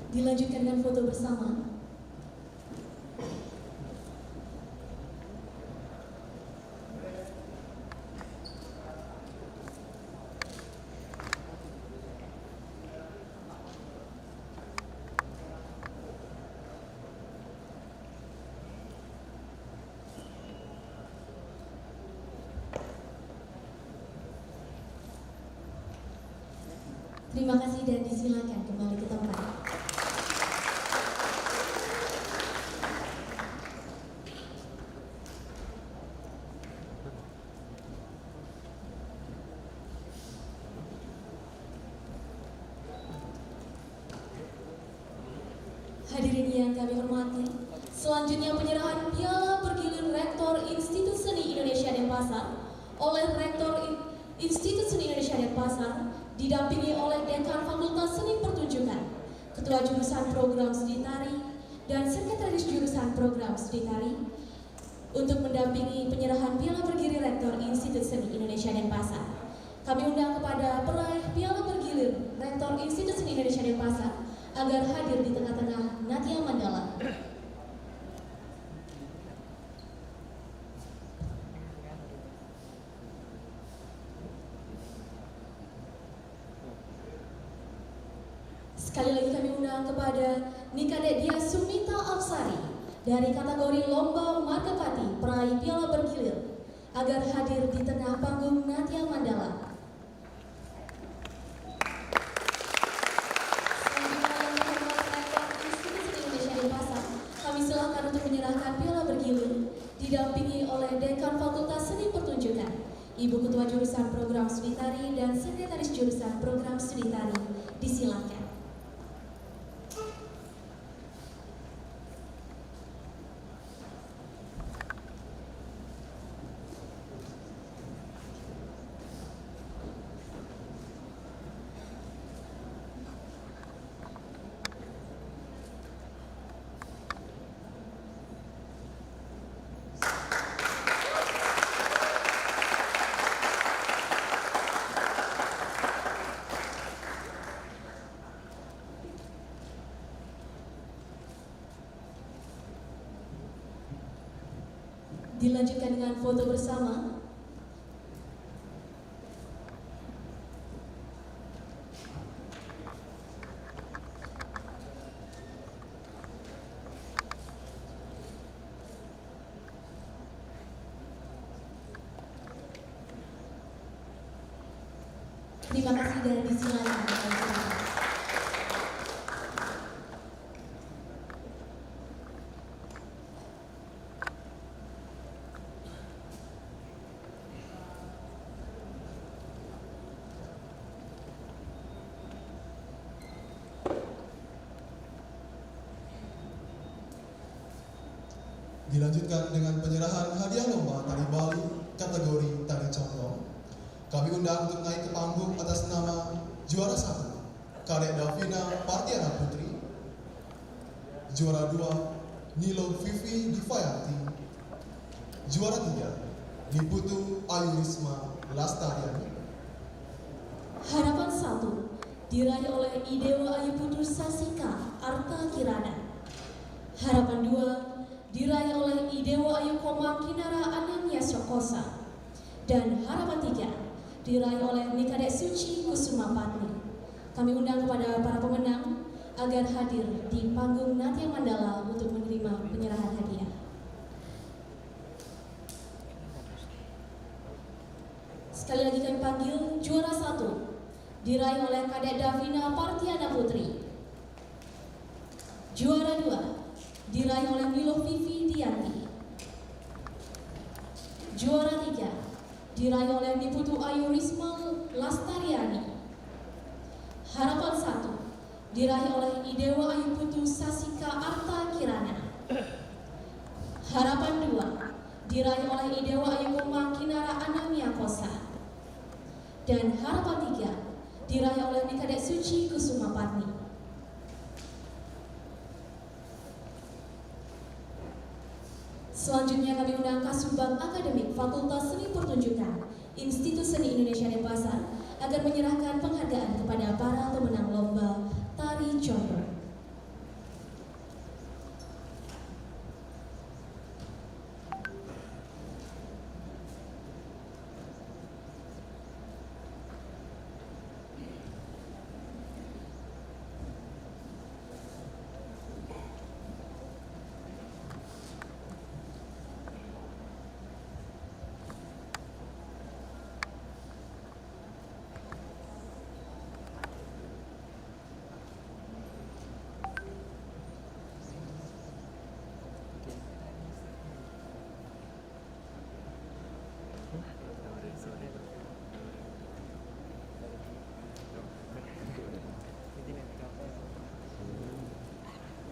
Dilanjutkan dengan foto bersama. Terima kasih dan disilakan kembali ke tempat. Hadirin yang kami hormati, selanjutnya penyerahan piala bergilir Rektor Institut Seni Indonesia Denpasar oleh Rektor Institut Seni Indonesia Denpasar didampingi oleh Dekan Fakultas Seni Pertunjukan, Ketua Jurusan Program Studi Tari, dan Sekretaris Jurusan Program Studi Tari untuk mendampingi penyerahan piala bergilir Rektor Institut Seni Indonesia Denpasar. Kami undang kepada peraih piala bergilir Rektor Institut Seni Indonesia Denpasar agar hadir di tengah-tengah Natia Mandala. Sekali lagi kami undang kepada Nikade Dia Sumita Afsari dari kategori Lomba Margapati peraih piala bergilir agar hadir di tengah panggung Natia Mandala. Kami silakan untuk menyerahkan piala bergilir didampingi oleh Dekan Fakultas Seni Pertunjukan, Ibu Ketua Jurusan Program Studi Tari dan Sekretaris Jurusan Program Studi Tari. Disilakan. Dilanjutkan dengan foto bersama. Terima kasih dan disilakan. Dilanjutkan dengan penyerahan hadiah lomba tari Bali kategori tari contoh. Kami undang untuk naik ke panggung atas nama juara 1 Kadek Davina Partiana Putri, juara 2 Nilo Vivi Divayanti, juara 3 Niputu Ayurisma Lastariani. Harapan 1 diraih oleh Idewa Ayu Putu Sasika Arta Kirana. Harapan 2 diraih oleh Idewa Ayu Komang Kinara Anamya Syokosa. Dan harapan 3 diraih oleh Nikadek Suci Kusuma Patni. Kami undang kepada para pemenang agar hadir di panggung Natia Mandala untuk menerima penyerahan hadiah. Sekali lagi kami panggil juara 1 diraih oleh Kadek Davina Partiana Putri. Juara 2 diraih oleh Nilo Vivi Dianti. Juara 3 diraih oleh Niputu Ayurisma Lastariani. Harapan 1 diraih oleh Idewa Ayu Putu Sasika Arta Kirana. Harapan 2 diraih oleh Idewa Ayu Komang Kinara Anamya Kosa. Dan harapan 3 diraih oleh Nikadek Suci Kusuma Patni. Selanjutnya kami undang Kasubag Akademik Fakultas Seni Pertunjukan Institut Seni Indonesia Denpasar agar menyerahkan penghargaan kepada para pemenang lomba Tari Condro.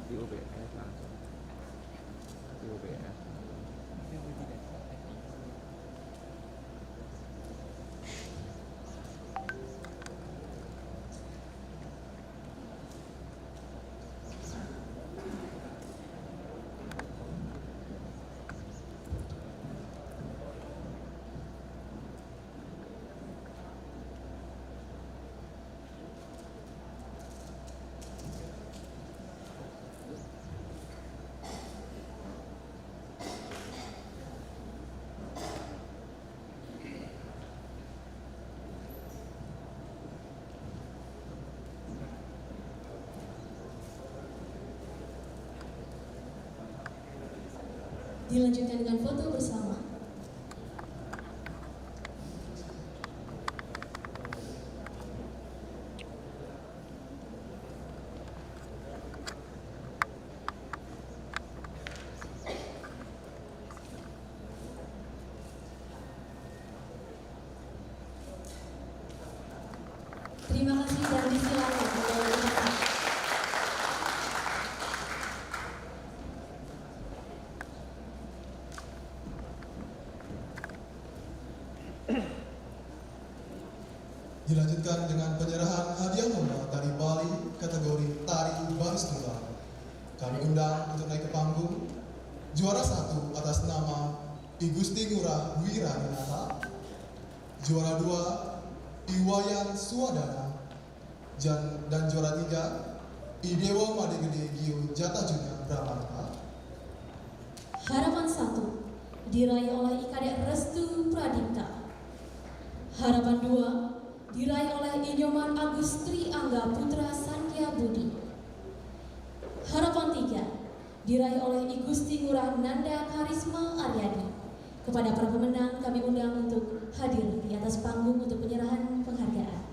di UBS langsung di UBS. Dilanjutkan dengan foto bersama. Terima kasih dan disilakan membawa tempat. Dilanjutkan dengan penyerahan hadiah lomba dari Bali kategori tari baris tunggal. Kami undang untuk naik ke panggung juara 1 atas nama I Gusti Ngurah Wiradinata, juara 2 Iwayan Suwadana, dan juara 3 I Dewa Madegede Gio Jata Junior Brahmata. Harapan 1 diraih oleh Ikadek Restu Pradipta. Harapan 2 diraih oleh Inyoman Agus Tri Angga Putra Sangkya Budi. Harapan 3 diraih oleh I Gusti Ngurah Nanda Karisma Aryadi. Kepada para pemenang kami undang untuk hadir di atas panggung untuk penyerahan penghargaan.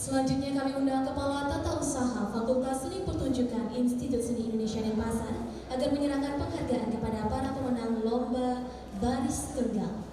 Selanjutnya kami undang Kepala Tata Usaha Fakultas Seni Pertunjukan Institut Seni Indonesia Denpasar agar menyerahkan penghargaan kepada para pemenang lomba baris tunggal.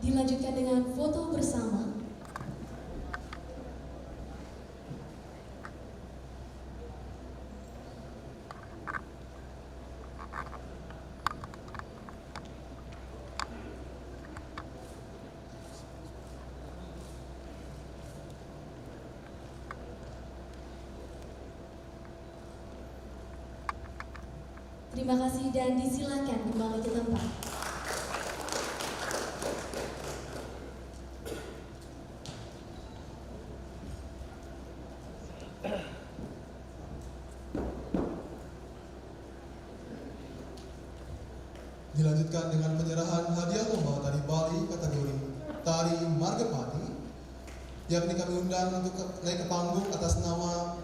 Dilanjutkan dengan foto bersama. Terima kasih dan disilakan kembali ke tempat. Dilanjutkan dengan penyerahan hadiah lomba tari Bali kategori Tari Margapati, yakni kami undang untuk naik ke panggung atas nama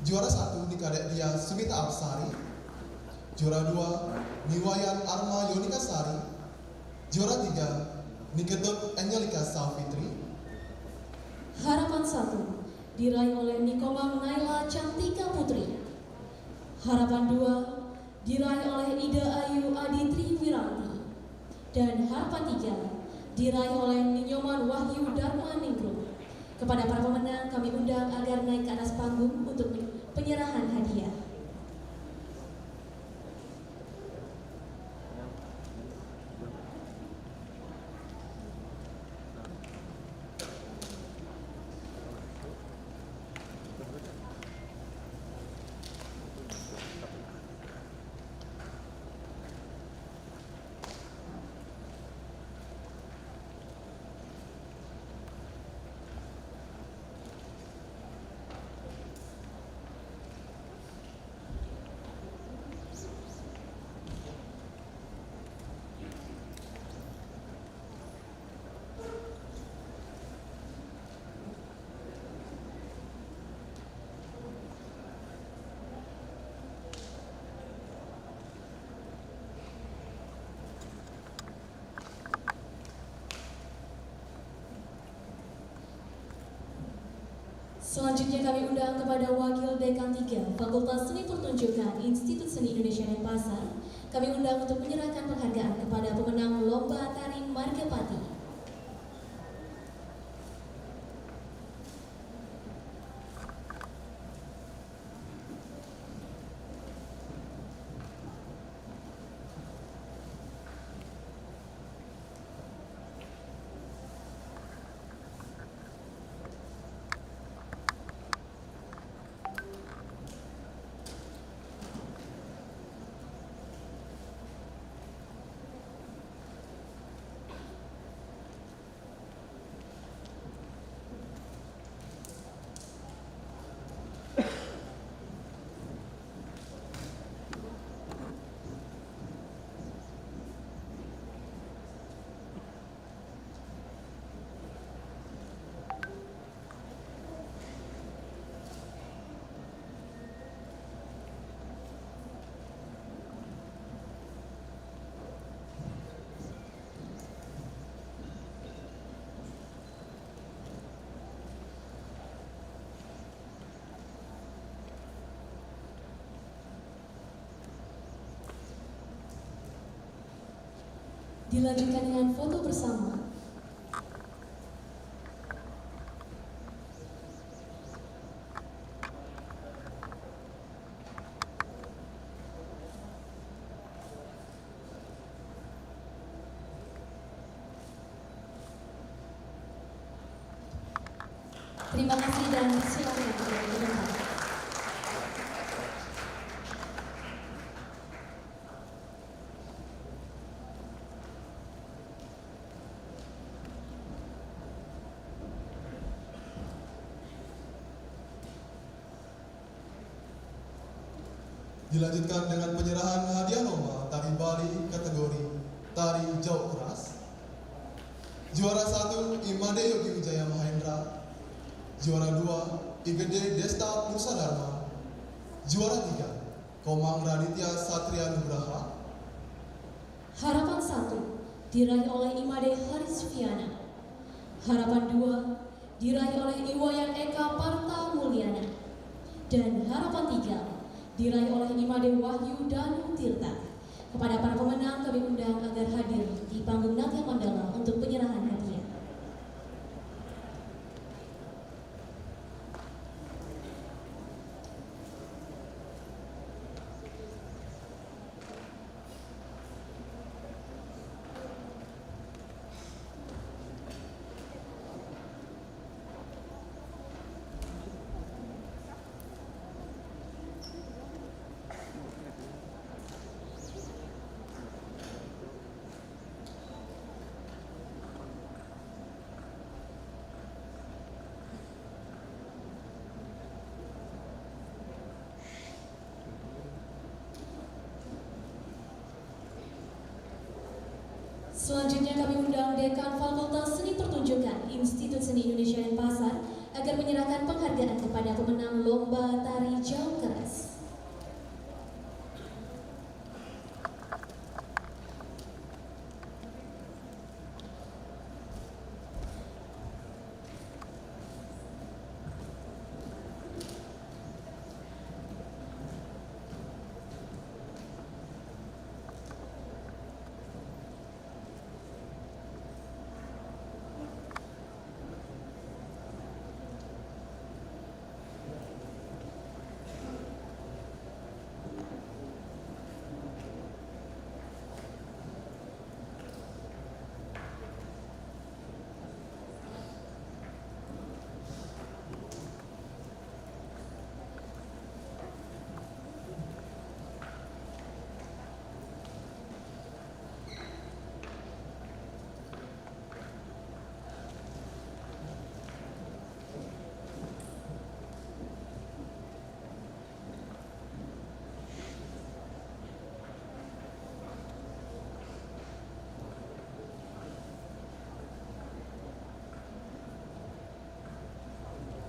juara 1 Nikadek Dia Sumita Absari, juara 2 Niwayan Arma Yonika Sari, juara 3 Nikedot Angelika Safitri. Harapan 1 diraih oleh Nikomang Naila Cantika Putri. Harapan 2 diraih oleh Ida Ayu Aditri Wiranti. Dan harapan 3 diraih oleh Ninyoman Wahyu Dharma Ningrum. Kepada para pemenang kami undang agar naik ke atas panggung untuk penyerahan hadiah. Selanjutnya kami undang kepada Wakil Dekan 3 Fakultas Seni Pertunjukan Institut Seni Indonesia Denpasar. Kami undang untuk menyerahkan penghargaan kepada pemenang Lomba Tari Margapati. Dilanjutkan dengan foto bersama. Terima kasih dan silakan kembali ke tempat. Dilanjutkan dengan penyerahan hadiah lomba Tari Bali kategori Tari Jauh Keras. Juara 1 Imade Yogi Wijaya Mahendra. Juara 2 Igede Desta Pursadharma. Juara 3 Komang Raditya Satria Nugraha. Harapan 1 diraih oleh Imade Haris Viana. Harapan 2 diraih oleh Iwayan Eka Parta Mulyana. Dan harapan 3 diraih oleh Imade Wahyu Danu Tirta. Kepada para pemenang kami undang agar hadir di panggung Natya Mandala untuk penyerahan hadiah. Selanjutnya kami undang Dekan Fakultas Seni Pertunjukan Institut Seni Indonesia Denpasar agar menyerahkan penghargaan kepada pemenang Lomba Tari Jauh Keras.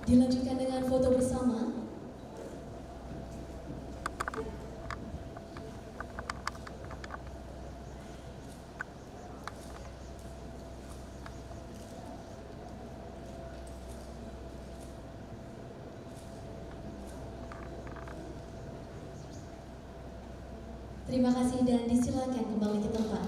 Dilanjutkan dengan foto bersama. Terima kasih dan disilakan kembali ke tempat.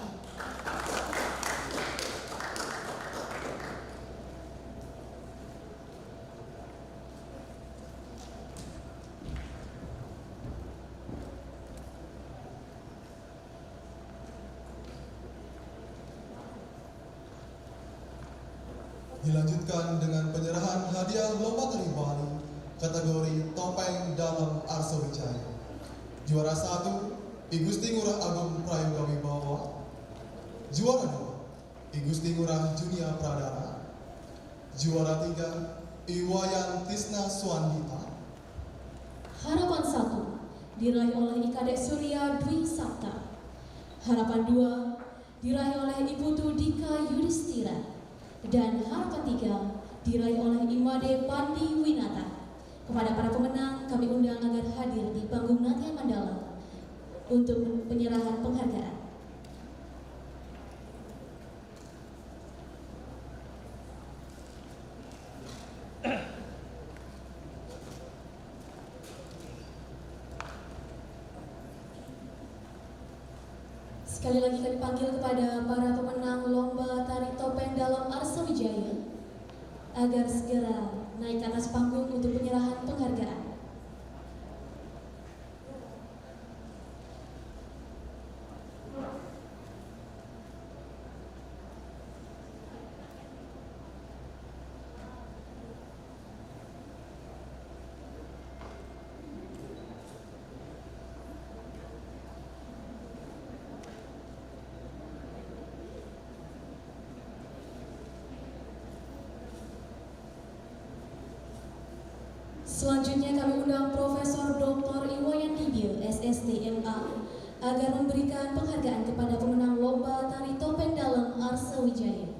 Dilanjutkan dengan penyerahan hadiah Lomba Tari Bali kategori Topeng Dalam Arsa Wijaya. Juara 1 I Gusti Ngurah Agung Prayoga Wibawa. Juara 2 I Gusti Ngurah Junia Pradana. Juara 3 I Wayan Tisna Swandita. Harapan 1 diraih oleh Kadek Surya Dwi Sabta. Harapan 2 diraih oleh Ibu Dika Yudhistira. Dan harapan 3 diraih oleh Imade Pandi Winata. Kepada para pemenang kami undang agar hadir di panggung Natya Mandala untuk penyerahan penghargaan. Sekali lagi kami panggil kepada para pemenang Lomba Tari Topeng Dalam Arsa Wijaya agar segera naik ke atas panggung untuk penyerahan penghargaan. Selanjutnya kami undang Profesor Dr. Iwayan Dibio, SST MA, agar memberikan penghargaan kepada pemenang Lomba Tari Topeng Dalam Arsa Wijaya.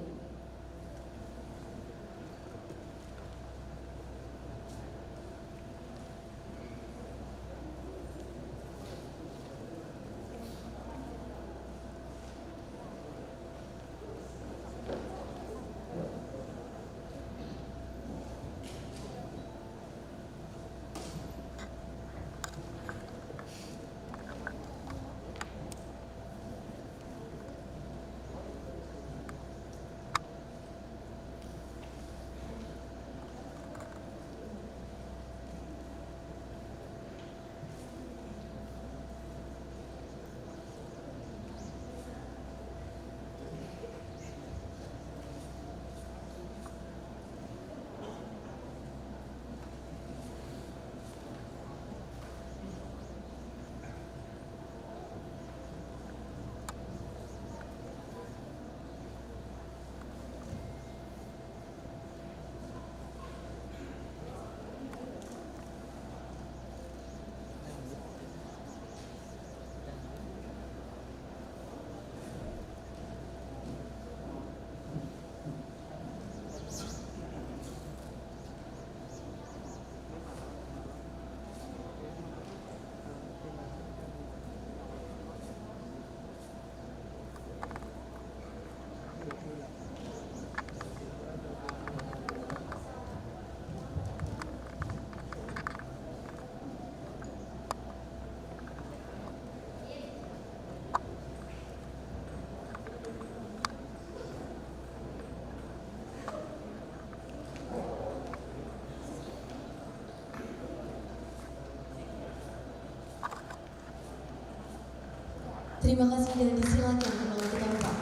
Terima kasih dan disilakan kembali ke tempat.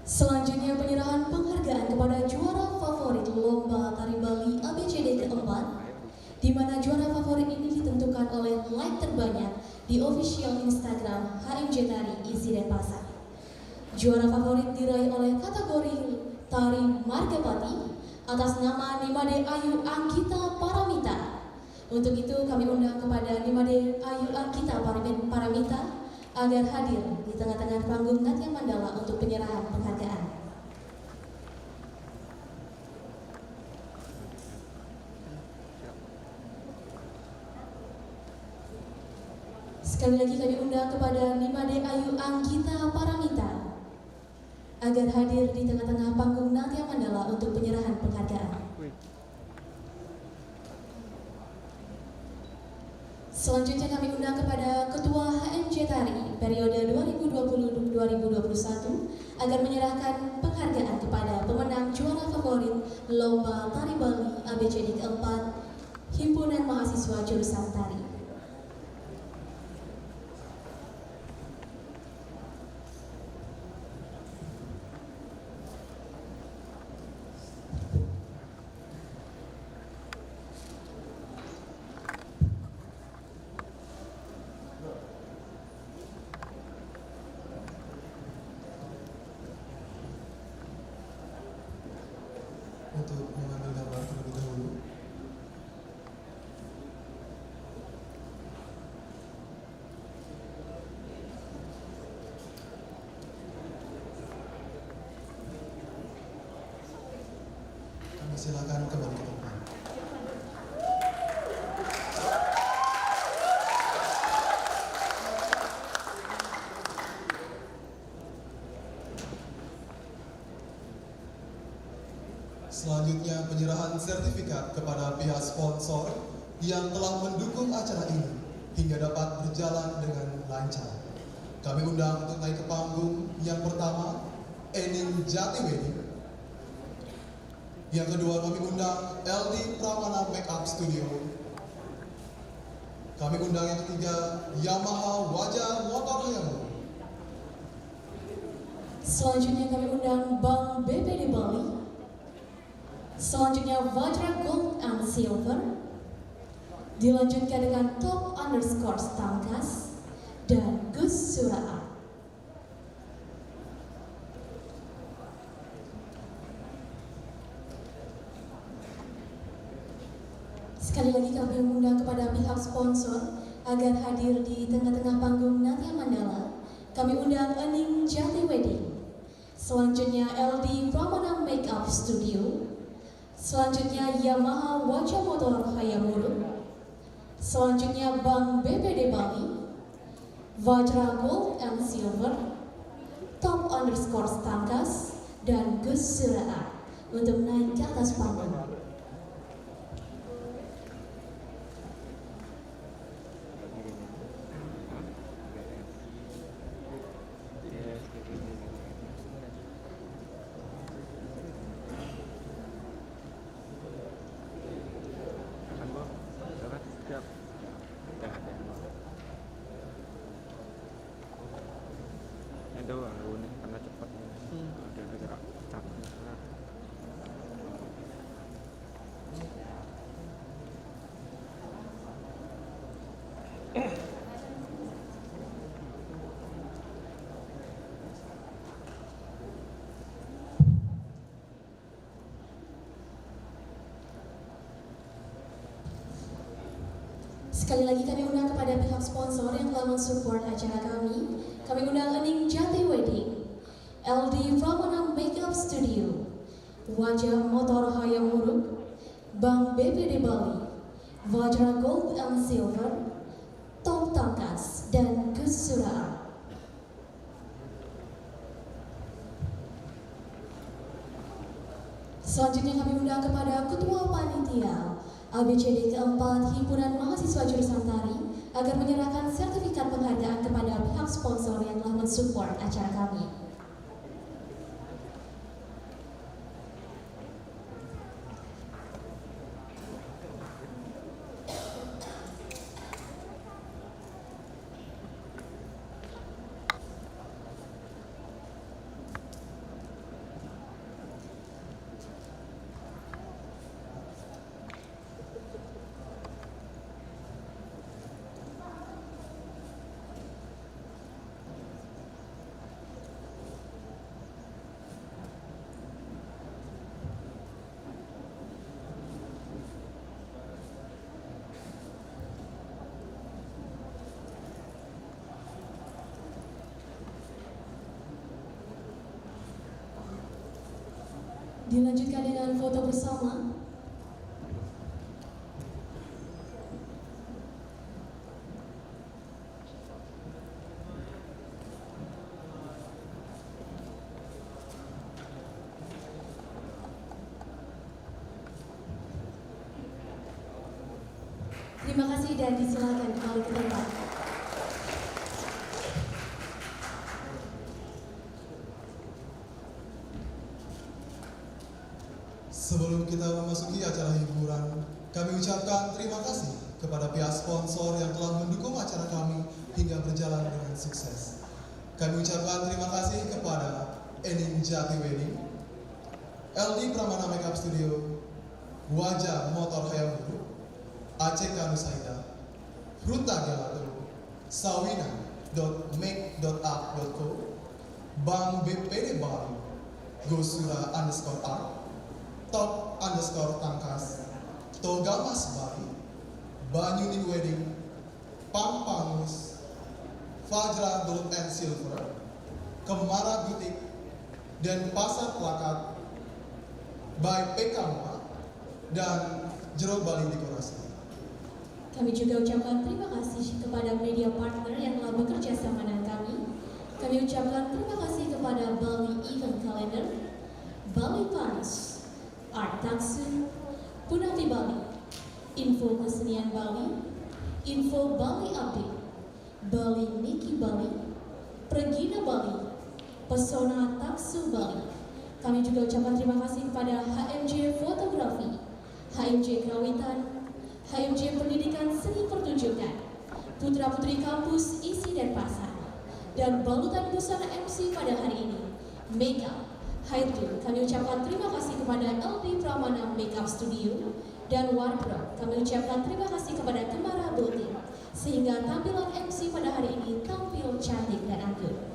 Selanjutnya penyerahan penghargaan kepada juara favorit Lomba Tari Bali ABCD keempat, di mana juara favorit ini ditentukan oleh like terbanyak di official Instagram HMJ Tari Isi Denpasar. Juara favorit diraih oleh kategori Tari Margapati atas nama Nimade Ayu Anggita Paramita. Untuk itu kami undang kepada Nimade Ayu Anggita Paramita agar hadir di tengah-tengah panggung Natya Mandala untuk penyerahan penghargaan. Sekali lagi kami undang kepada Nimade Ayu Anggita Paramita agar hadir di tengah-tengah panggung Natya Mandala untuk penyerahan penghargaan. Selanjutnya kami undang kepada Ketua HMJ Tari periode 2020-2021 agar menyerahkan penghargaan kepada pemenang juara favorit Lomba Tari Bali ABCD keempat Himpunan Mahasiswa Jurusan Tari. Untuk mengambil gambar terlebih dahulu. Kami silakan kembali ke tempat. Selanjutnya penyerahan sertifikat kepada pihak sponsor yang telah mendukung acara ini hingga dapat berjalan dengan lancar. Kami undang untuk naik ke panggung yang pertama, Enin Jati Wedding. Yang kedua kami undang LD Pramana Makeup Studio. Kami undang yang ketiga, Yamaha Wajah Motor Hayamu. Selanjutnya kami undang Bank BPD Bali. Selanjutnya Vajra Gold and Silver. Dilanjutkan dengan Top Underscore Stangkas dan Gus Suraa. Sekali lagi kami mengundang kepada pihak sponsor agar hadir di tengah-tengah panggung Natya Mandala. Kami undang Ening Jati Wedding. Selanjutnya LD Pramana Makeup Studio. Selanjutnya Yamaha Wajah Motor Hayamuru. Selanjutnya Bank BPD Bali, Vajra Gold and Silver, Top Underscore Stangkas, dan Gus Suraa untuk naik ke atas panggung. Itu ini karena cepat ada gerak capek. Sekali lagi kami undang kepada pihak sponsor yang telah mensupport acara kami. Kami undang Ening Jati Wedding, LD Pramana Makeup Studio, Wajah Motor Hayamuruk, Bank BPD Bali, Vajra Gold and Silver, Top Tangkas, dan Gus Suraa. Selanjutnya kami undang kepada Ketua Panitia ABCD keempat Himpunan Mahasiswa Jurusan Tari agar menyerahkan sertifikat penghargaan kepada pihak sponsor yang telah mensupport acara kami. Dilanjutkan dengan foto bersama. Terima kasih dan disilakan kembali ke tempat. Sebelum kita memasuki acara hiburan, kami ucapkan terima kasih kepada pihak sponsor yang telah mendukung acara kami hingga berjalan dengan sukses. Kami ucapkan terima kasih kepada Ening Jati Wedding, LD Pramana Makeup Studio, Wajah Motor Hayamuru, ACK Nusaida, Fruta Gelato, Sawina.make.up.co, Bank BPD Bali, Gosura_art, Top_Tangkas, Togamas Bali, Banyuning Wedding, Pampangus, Fajra Gold and Silver, Kemara Butik, dan Pasar Plakat by PKMA dan Jero Bali Dekorasi. Kami juga ucapkan terima kasih kepada media partner yang telah bekerja sama dengan kami. Kami ucapkan terima kasih kepada Bali Event Calendar, Bali Panas, Art Taksu, Punapi Bali, Info Kesenian Bali, Info Bali Update, Bali Niki Bali, Pregina Bali, Pesona Taksu Bali. Kami juga ucapkan terima kasih kepada HMJ Fotografi, HMJ Krawitan, HMJ Pendidikan Seni Pertunjukan, Putra Putri Kampus Isi dan Pasar, dan balutan busana MC pada hari ini, Makeup, Hairdo. Kami ucapkan terima kasih kepada LD Pramana Makeup Studio dan Wardrobe. Kami ucapkan terima kasih kepada Kemara Butik, sehingga tampilan MC pada hari ini tampil cantik dan anggun.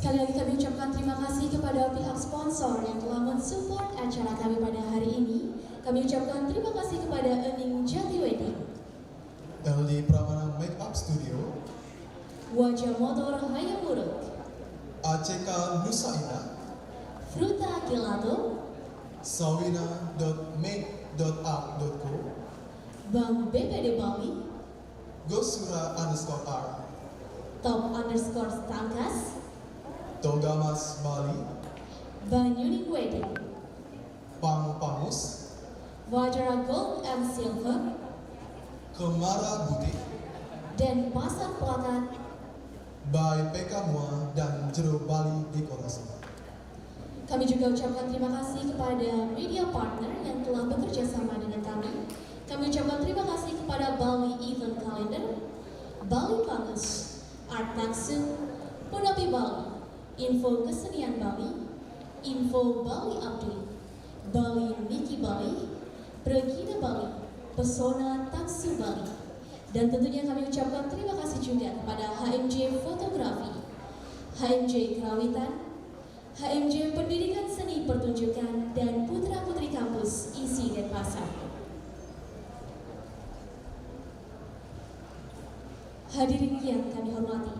Sekali lagi kami ucapkan terima kasih kepada pihak sponsor yang telah mensupport acara kami pada hari ini. Kami ucapkan terima kasih kepada Ening Jati Wedding, LD Pramana Makeup Studio, Wajah Motor Hayamuru, ACK Nusaida, Fruta Gelato, Sawina.make.up.co, Bank BPD Bali, Gosura_art, Top_Tangkas, Togamas Bali, Banyuning Wedding, Pampangus, Vajra Gold and Silver, Kemara Butik, dan Pasar Plakat by PKMA dan Jero Bali Dekorasi. Kami juga ucapkan terima kasih kepada media partner yang telah bekerja sama dengan kami. Kami ucapkan terima kasih kepada Bali Event Calendar, Bali Panas, Art Taksu, Punapi Bali, Info Kesenian Bali, Info Bali Update, Bali Niki Bali, Pregina Bali, Pesona Taksu Bali. Dan tentunya kami ucapkan terima kasih juga kepada HMJ Fotografi, HMJ Krawitan, HMJ Pendidikan Seni Pertunjukan, dan Putra Putri Kampus Isi dan Pasar. Hadirin yang kami hormati,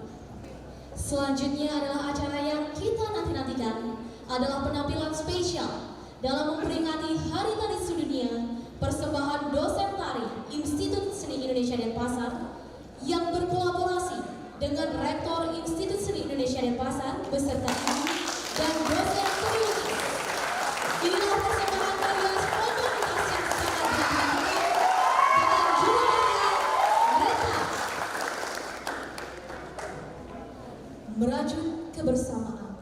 selanjutnya adalah acara yang kita nanti-nantikan, adalah penampilan spesial dalam memperingati Hari Tari Sedunia, persembahan dosen tari Institut Seni Indonesia Denpasar yang berkolaborasi dengan Rektor Institut Seni Indonesia Denpasar beserta ibu dan dosen terlukis. Inilah persembahan tarian spontanitas yang sangat dinantikan dengan judul Reta. Merajut kebersamaan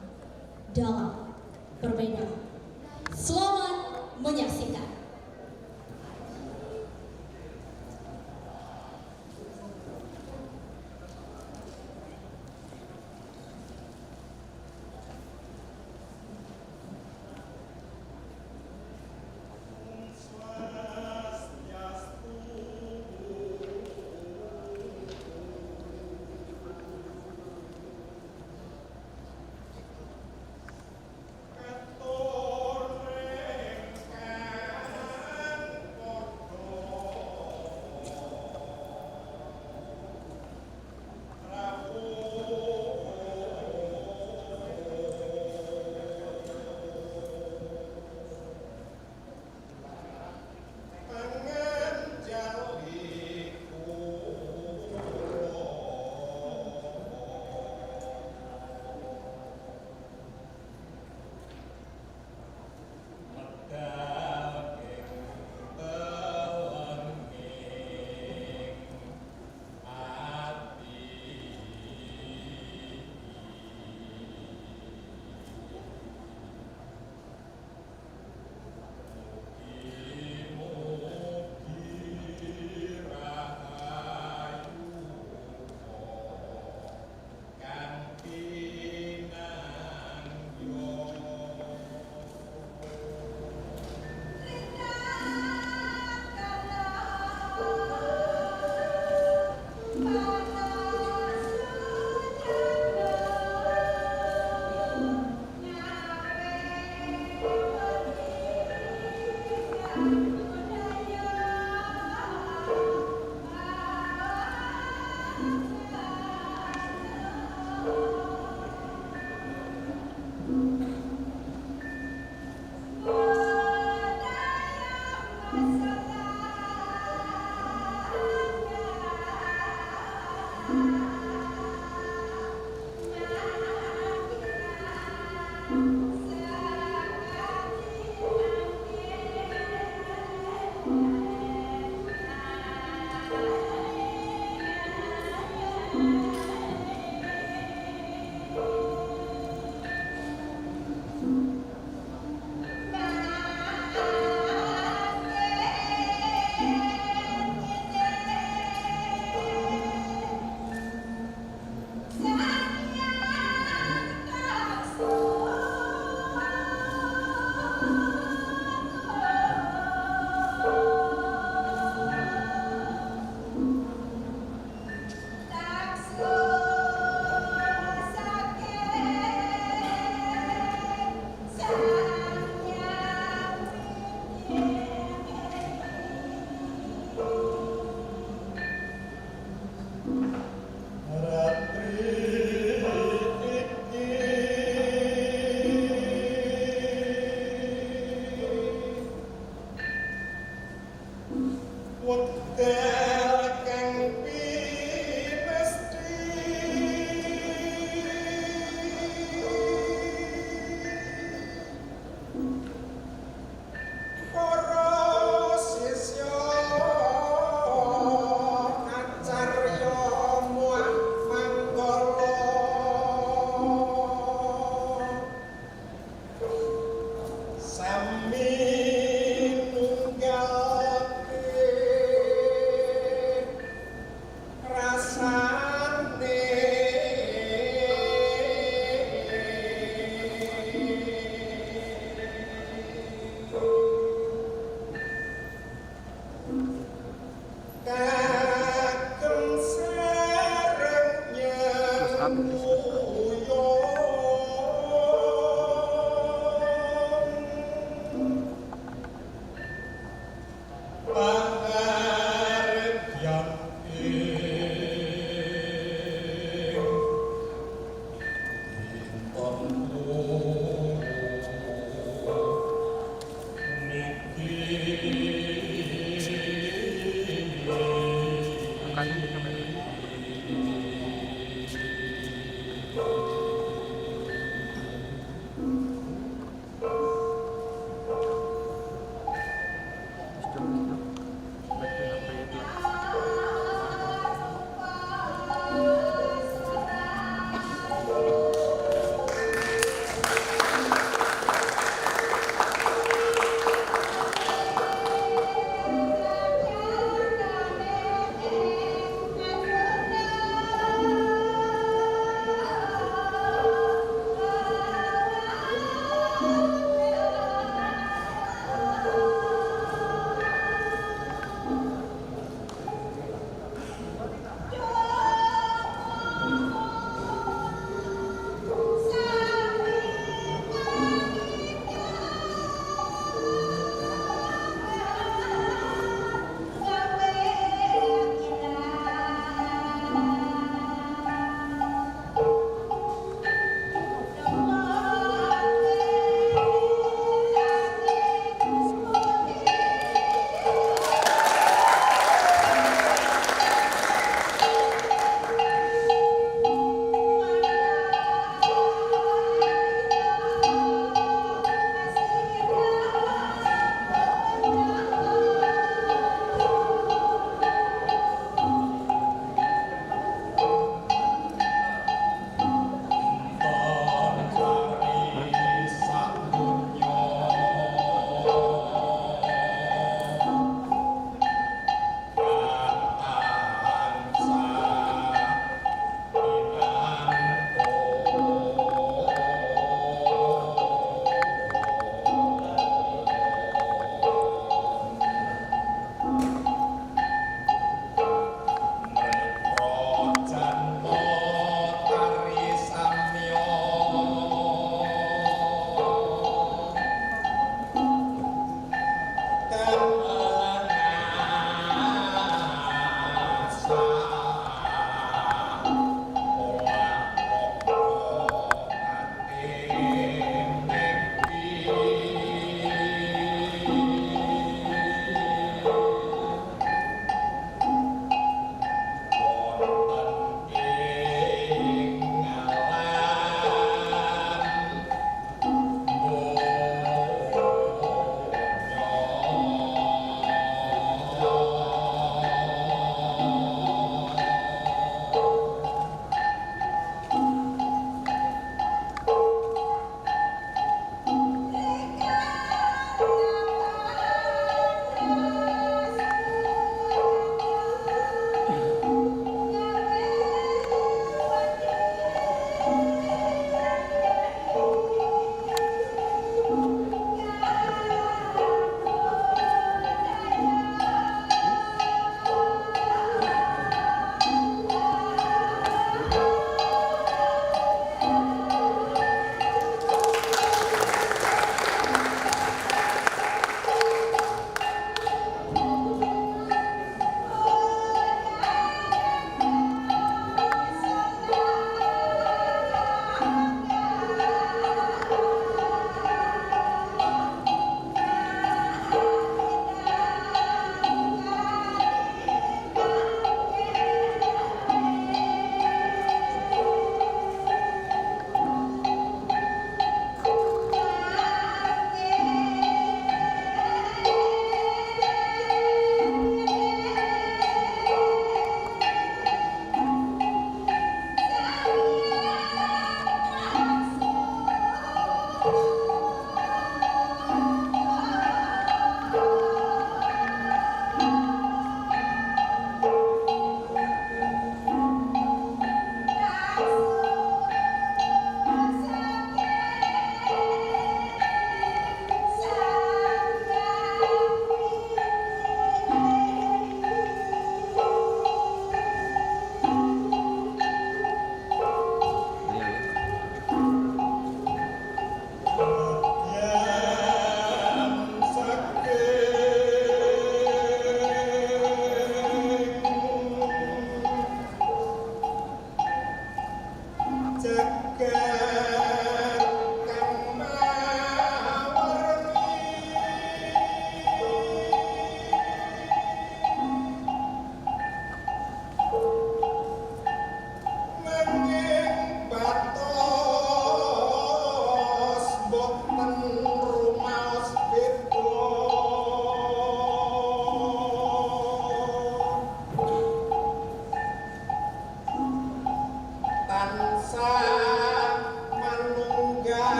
dalam perbedaan. Selamat menyaksikan.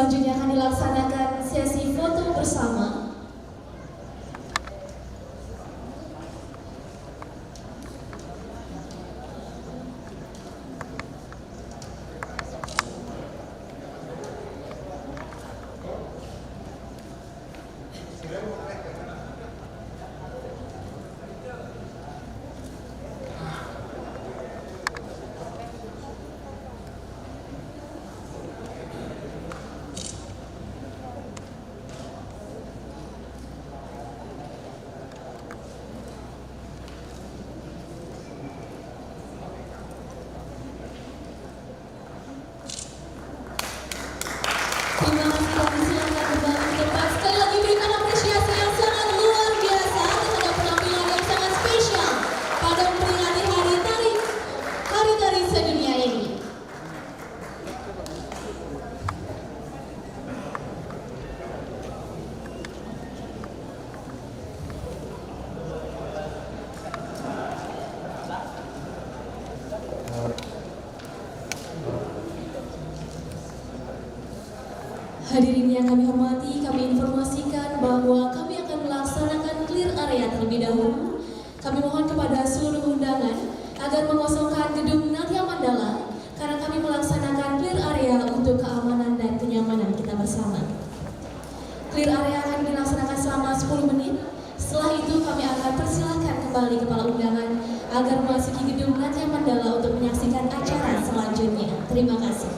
Selanjutnya akan dilaksanakan sesi foto bersama. Terima kasih dan silakan kembali ke tempat. Sekali lagi berikan apresiasi yang sangat luar biasa terhadap penampilan yang sangat spesial pada memperingati Hari Tari Sedunia ini. Hadirin yang kami hormati, kami informasikan bahwa kami akan melaksanakan clear area terlebih dahulu. Kami mohon kepada seluruh undangan agar mengosongkan gedung Natya Mandala karena kami melaksanakan clear area untuk keamanan dan kenyamanan kita bersama. Clear area akan dilaksanakan selama 10 menit. Setelah itu kami akan persilahkan kembali kepala undangan agar memasuki gedung Natya Mandala untuk menyaksikan acara selanjutnya. Terima kasih.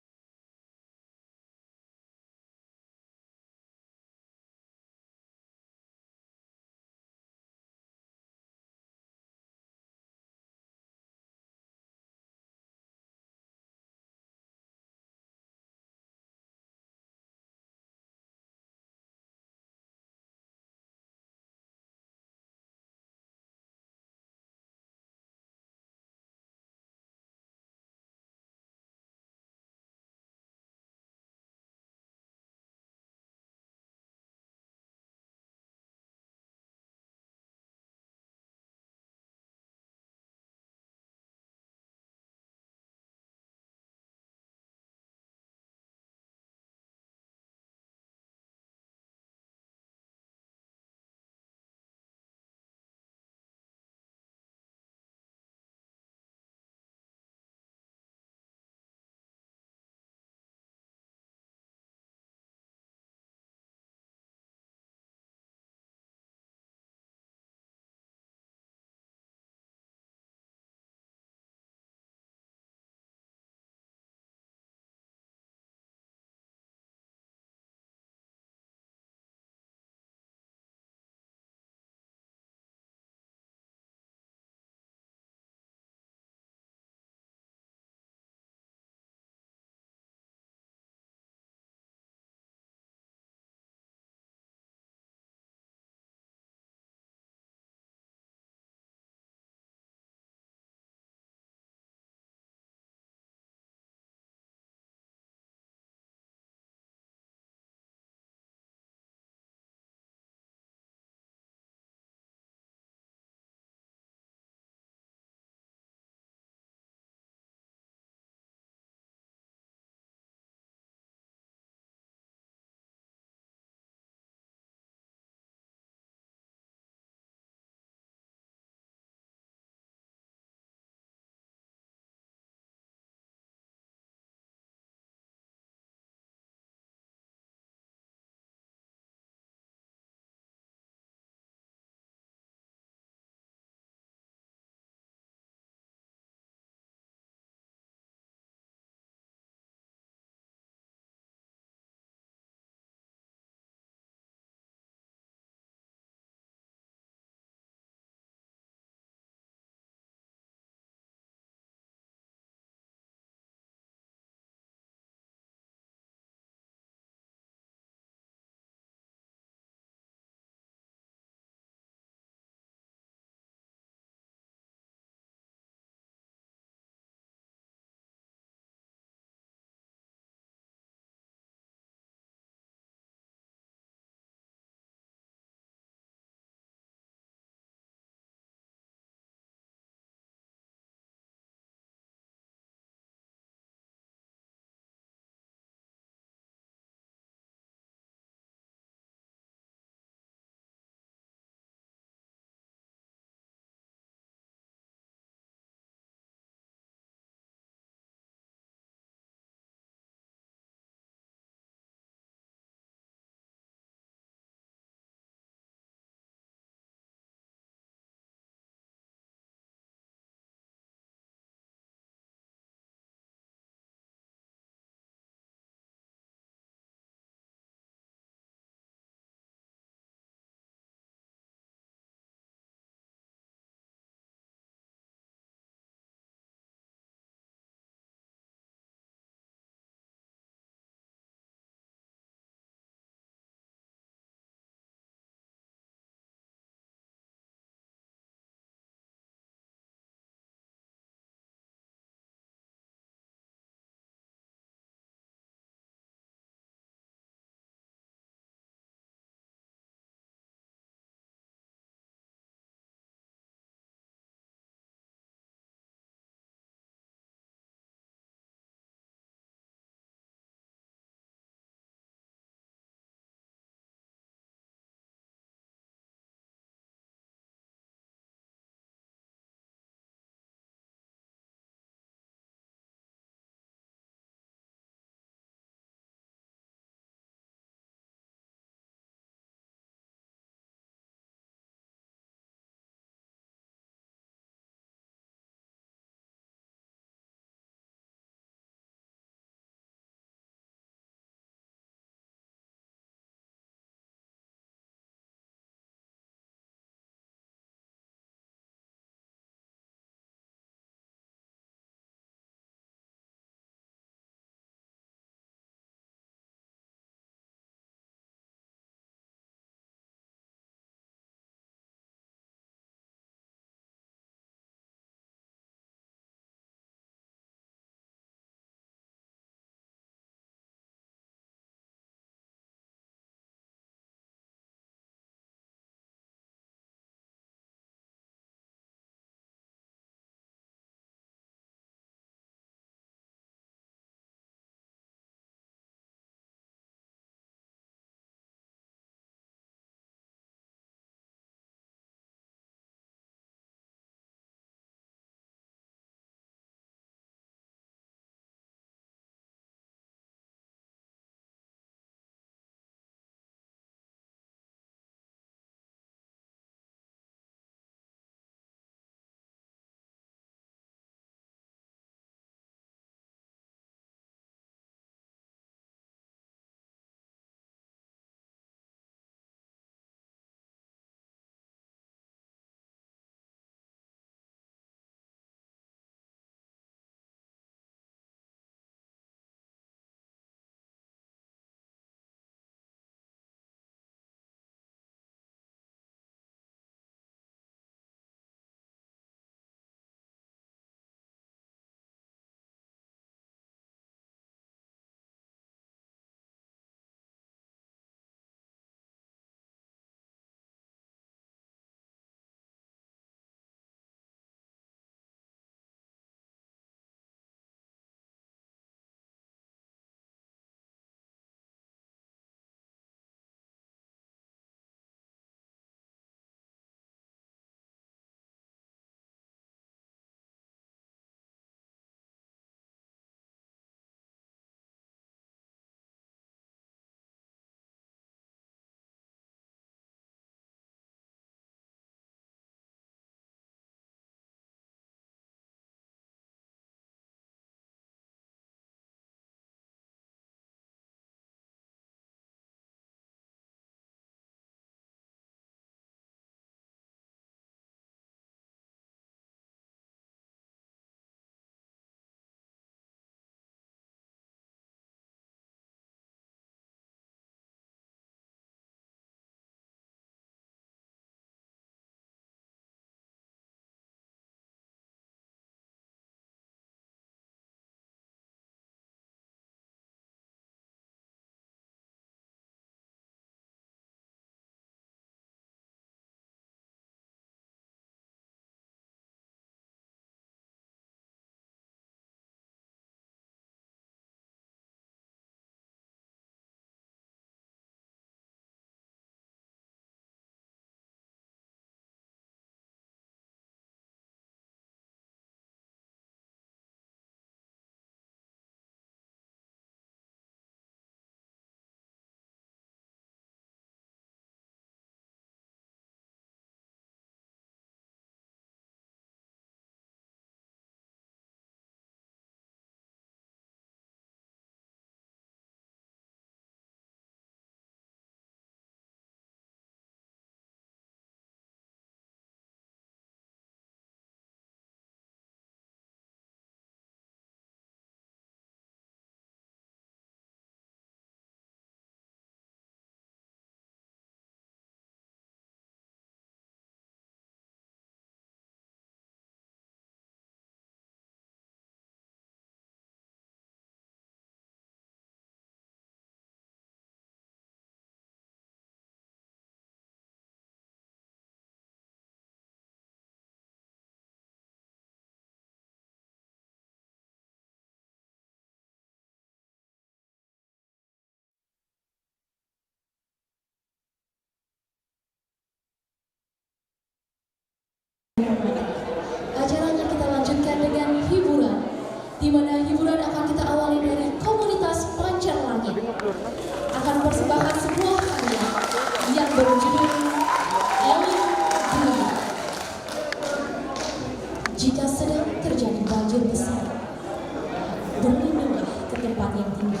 Jawa Timur.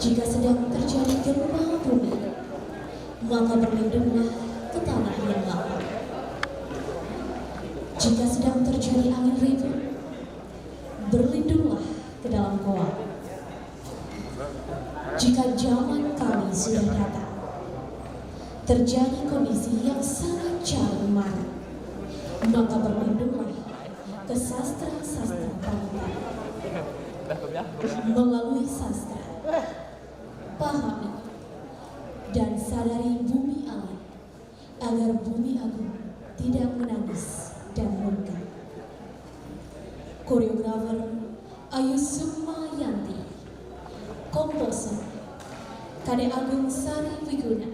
Jika sedang terjadi gempa bumi, maka berlindunglah ke tanah yang lapang. Jika sedang terjadi angin ribut, berlindunglah ke dalam goa. Jika zaman kami sudah datang, terjadi kondisi yang sangat cair marah, maka berlindunglah ke sastra-sastra Pramuka. Melalui sastra, pahami dan sadari bumi alam, agar bumi agung tidak menangis dan murka. Koreografer Ayu Sukmayanti, komposer Kade Agung Sari Wiguna,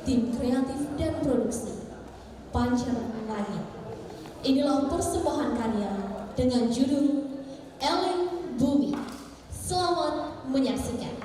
tim kreatif dan produksi Pancaran Langit. Inilah persembahan karya dengan judul Eleng Bumi. Selamat menyaksikan.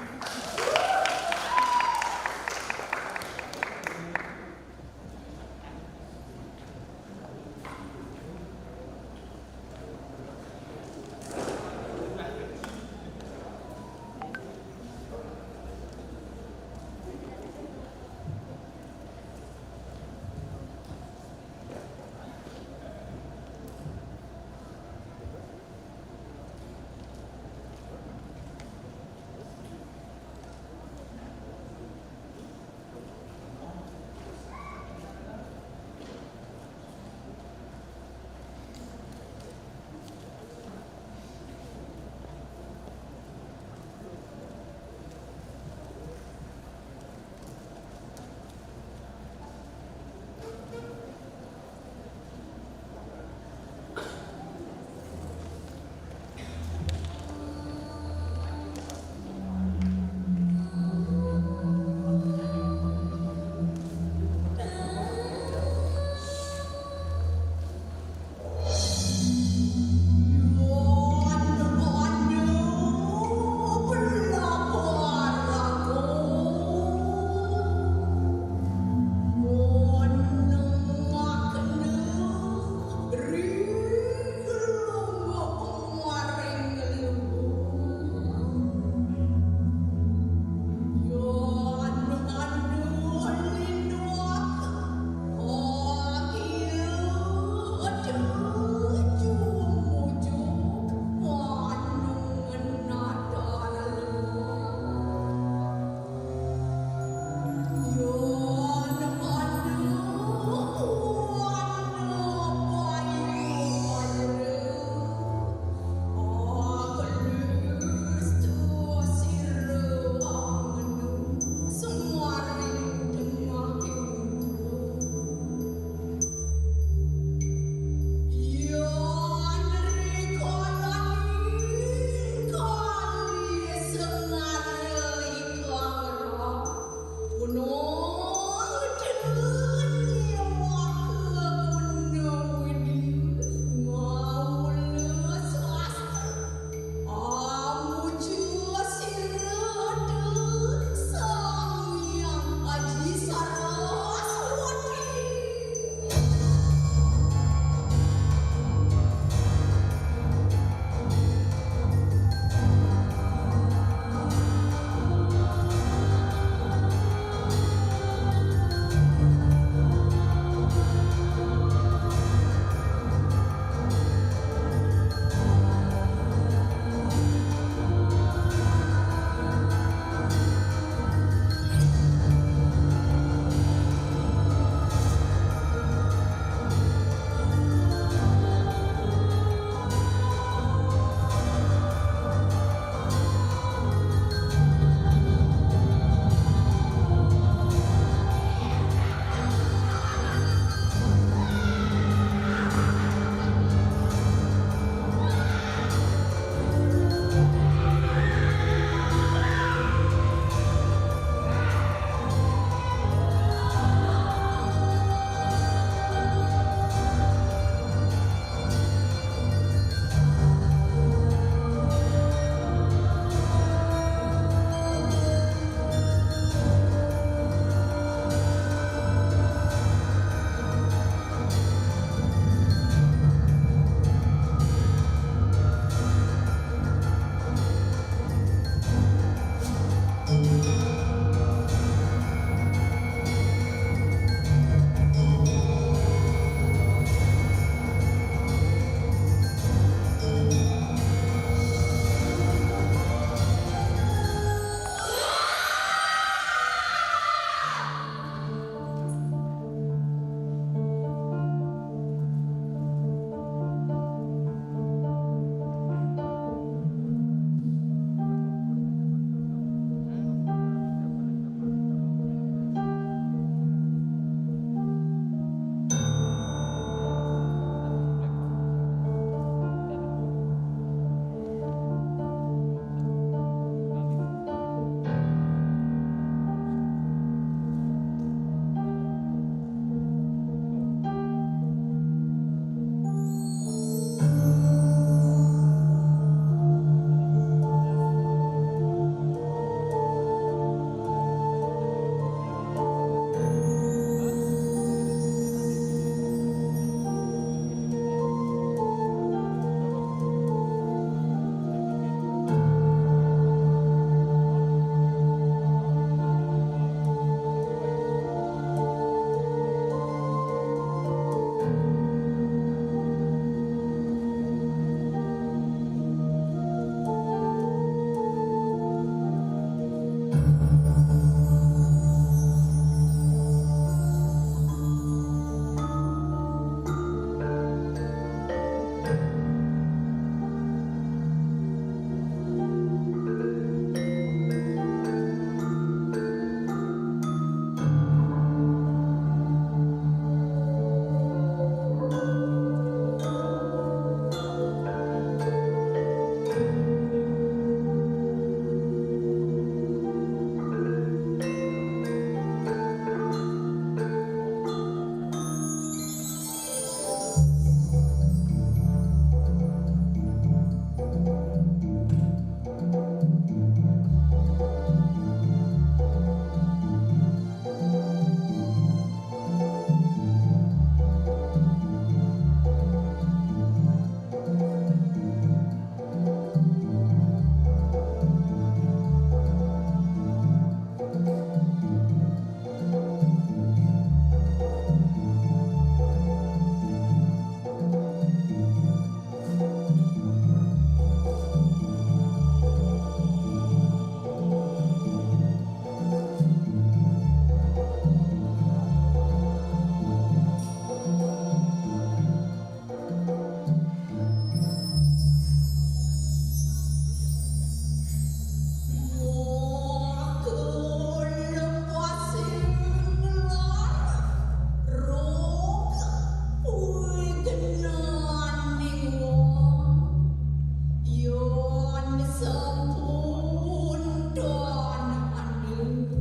Yon sempun don anu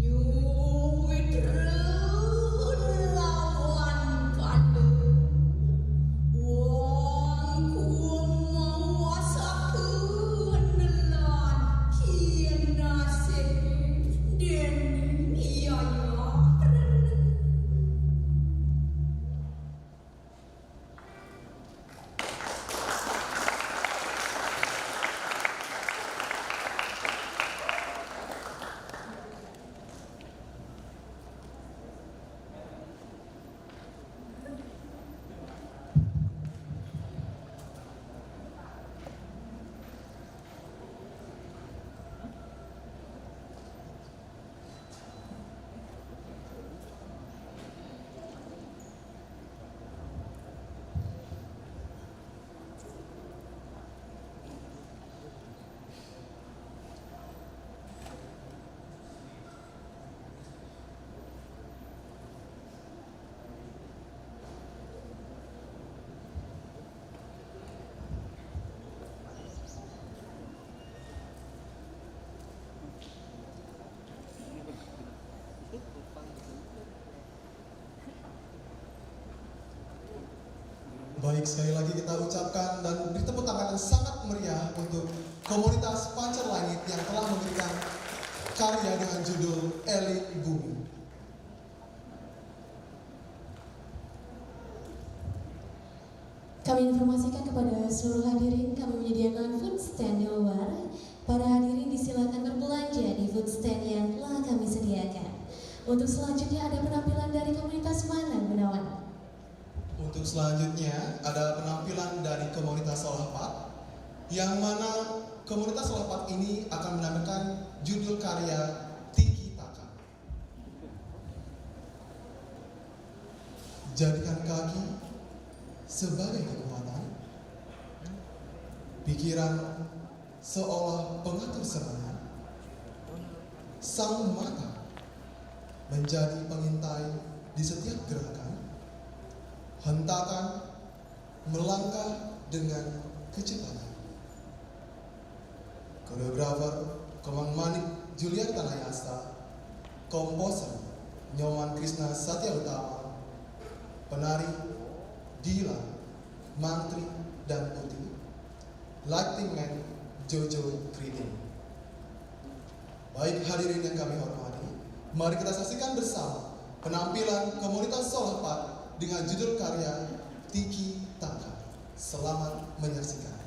nyuwitreun lawan kande wong kumawasakeun lan kieu nasib den iyayareun. Baik, sekali lagi kita ucapkan dan beri tepuk tangan yang sangat meriah untuk komunitas Pancar Langit yang telah memberikan karya dengan judul Elit Bumi. Kami informasikan kepada seluruh hadirin, kami menyediakan food stand di luar. Para hadirin disilakan berbelanja di food stand yang telah kami sediakan. Untuk selanjutnya ada penampilan dari komunitas mana, Gunawan? Untuk selanjutnya ada penampilan dari komunitas Solapat, yang mana komunitas Solapat ini akan menampilkan judul karya Tiki Taka. Jadikan kaki sebagai kekuatan, pikiran seolah pengatur serangan, sang mata menjadi pengintai di setiap gerakan, hentakan melangkah dengan kecepatan. Koreografer Komang Manik Julian Tanayasta, komposer Nyoman Krishna Satya Utama, penari Dila, Mantri, dan Putih, lighting man Jojo Kridin. Baik hadirin yang kami hormati, mari kita saksikan bersama penampilan komunitas Solapat dengan judul karya Tiki Taka. Selamat menyaksikan.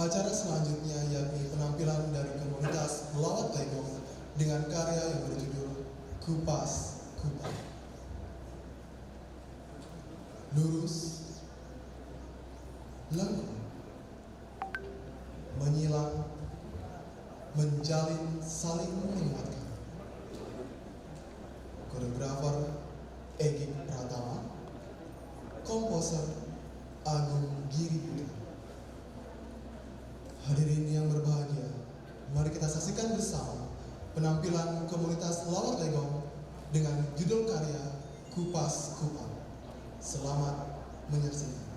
Acara selanjutnya yakni penampilan dari komunitas Lawat Legong dengan karya yang berjudul Kupas Kupas. Lurus, lengkung, menyilang, menjalin, saling menguatkan. Koreografer Egy Pratama, komposer Agung Giri Putra. Hadirin yang berbahagia, mari kita saksikan bersama penampilan komunitas Lawat Legong dengan judul karya Kupas Kupas. Selamat menyaksikan.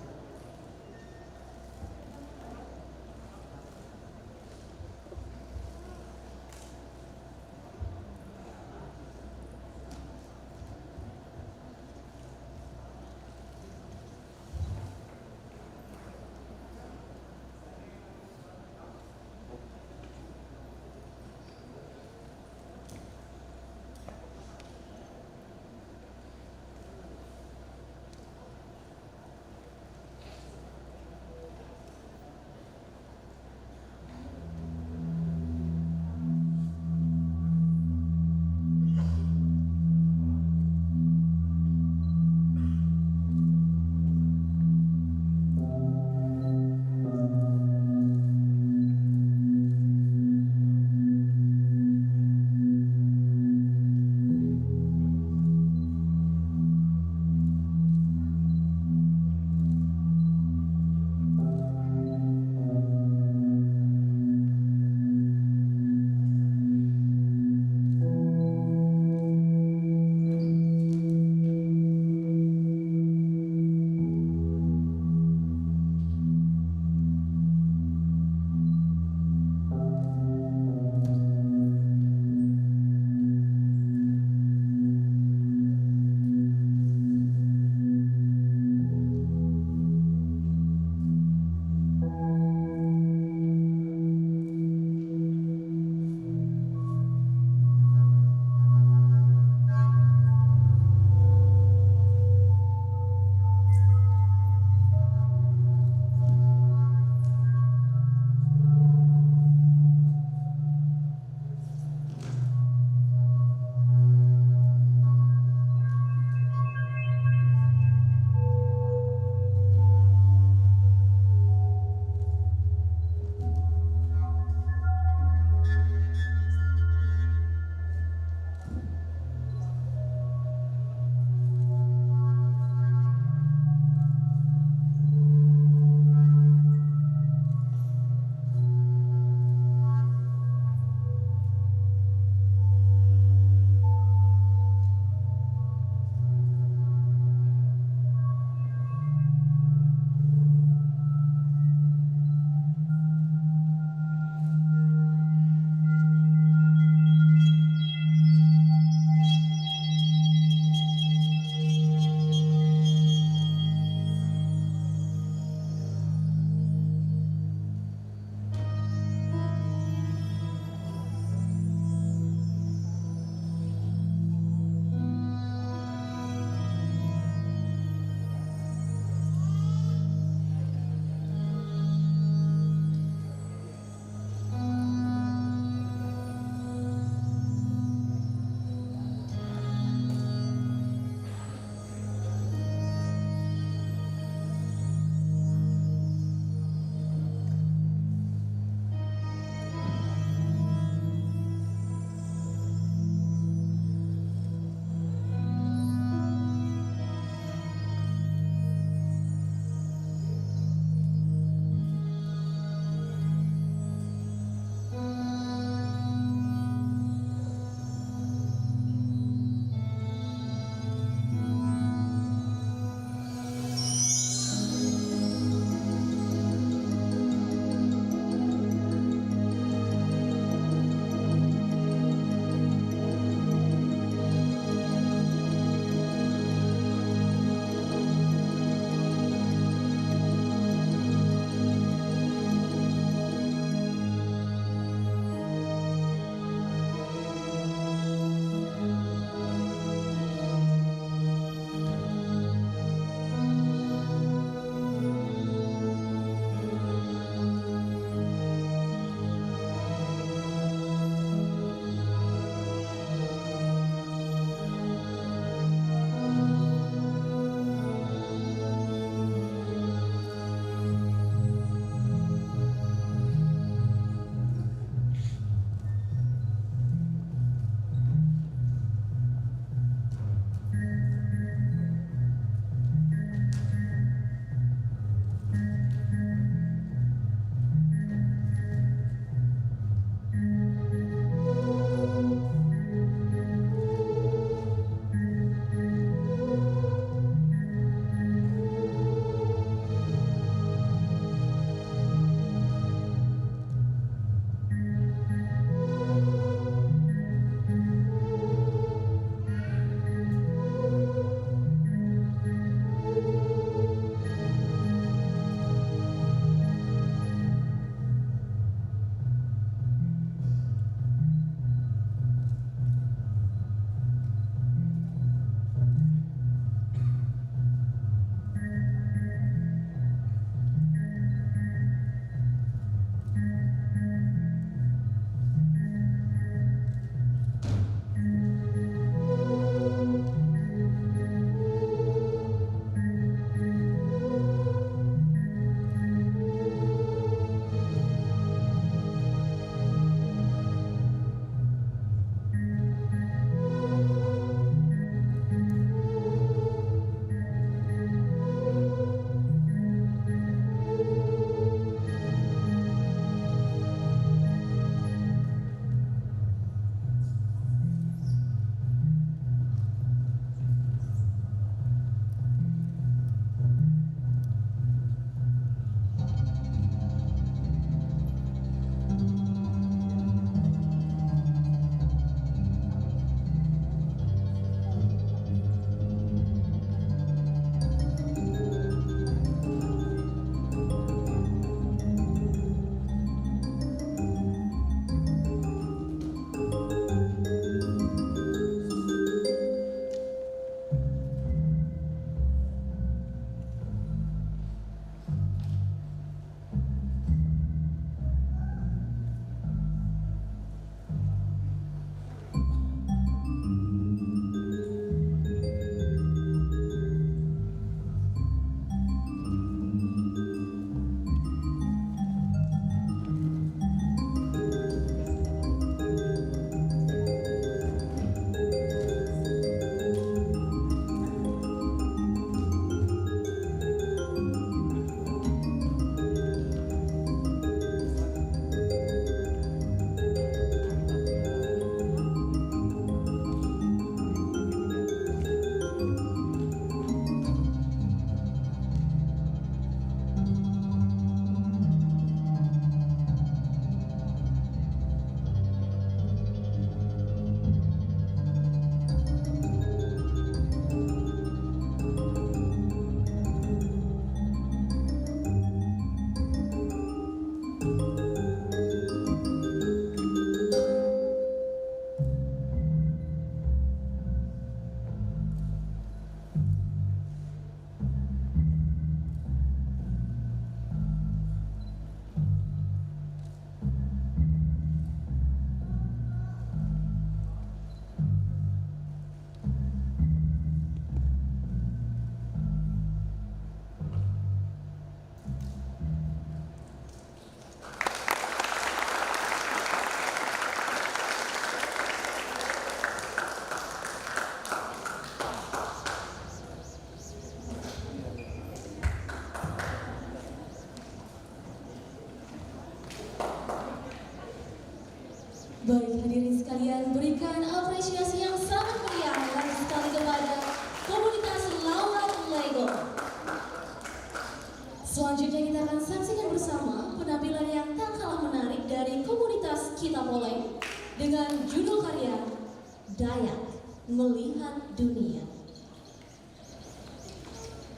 Baik hadirin sekalian, berikan apresiasi yang sangat meriah lagi sekali kepada komunitas lawan Lego. Selanjutnya kita akan saksikan bersama penampilan yang tak kalah menarik dari komunitas Kita Poleng dengan judul karya Dayak Melihat Dunia.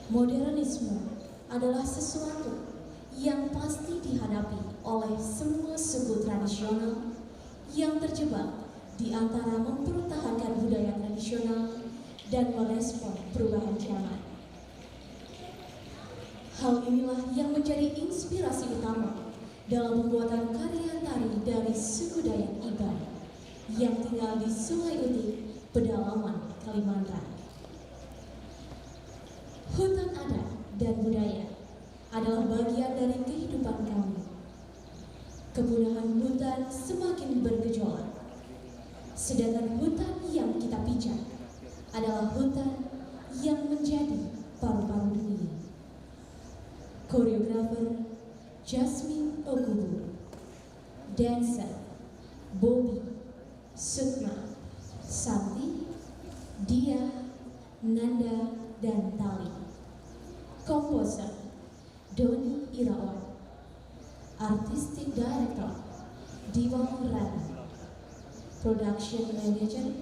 Modernisme adalah sesuatu yang pasti dihadapi oleh semua suku tradisional yang terjebak di antara mempertahankan budaya tradisional dan merespon perubahan zaman. Hal inilah yang menjadi inspirasi utama dalam pembuatan karya tari dari suku Dayak Iban yang tinggal di Sungai Utik, pedalaman Kalimantan. Hutan adat dan budaya adalah bagian dari kehidupan kami. Kepunahan hutan semakin bergejolak, sedangkan hutan yang kita pijak adalah hutan yang menjadi paru-paru dunia. Koreografer Jasmine Okubu, dancer Bobby, Sukma, Santi, Dia, Nanda, dan Tali. Komposer Doni Irawan, Artistic Director Diwang Rana, Production Manager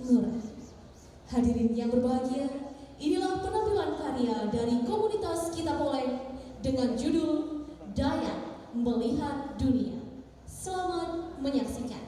Nurah. Hadirin yang berbahagia, inilah penampilan karya dari komunitas Kita Poleng dengan judul Dayak Melihat Dunia. Selamat menyaksikan.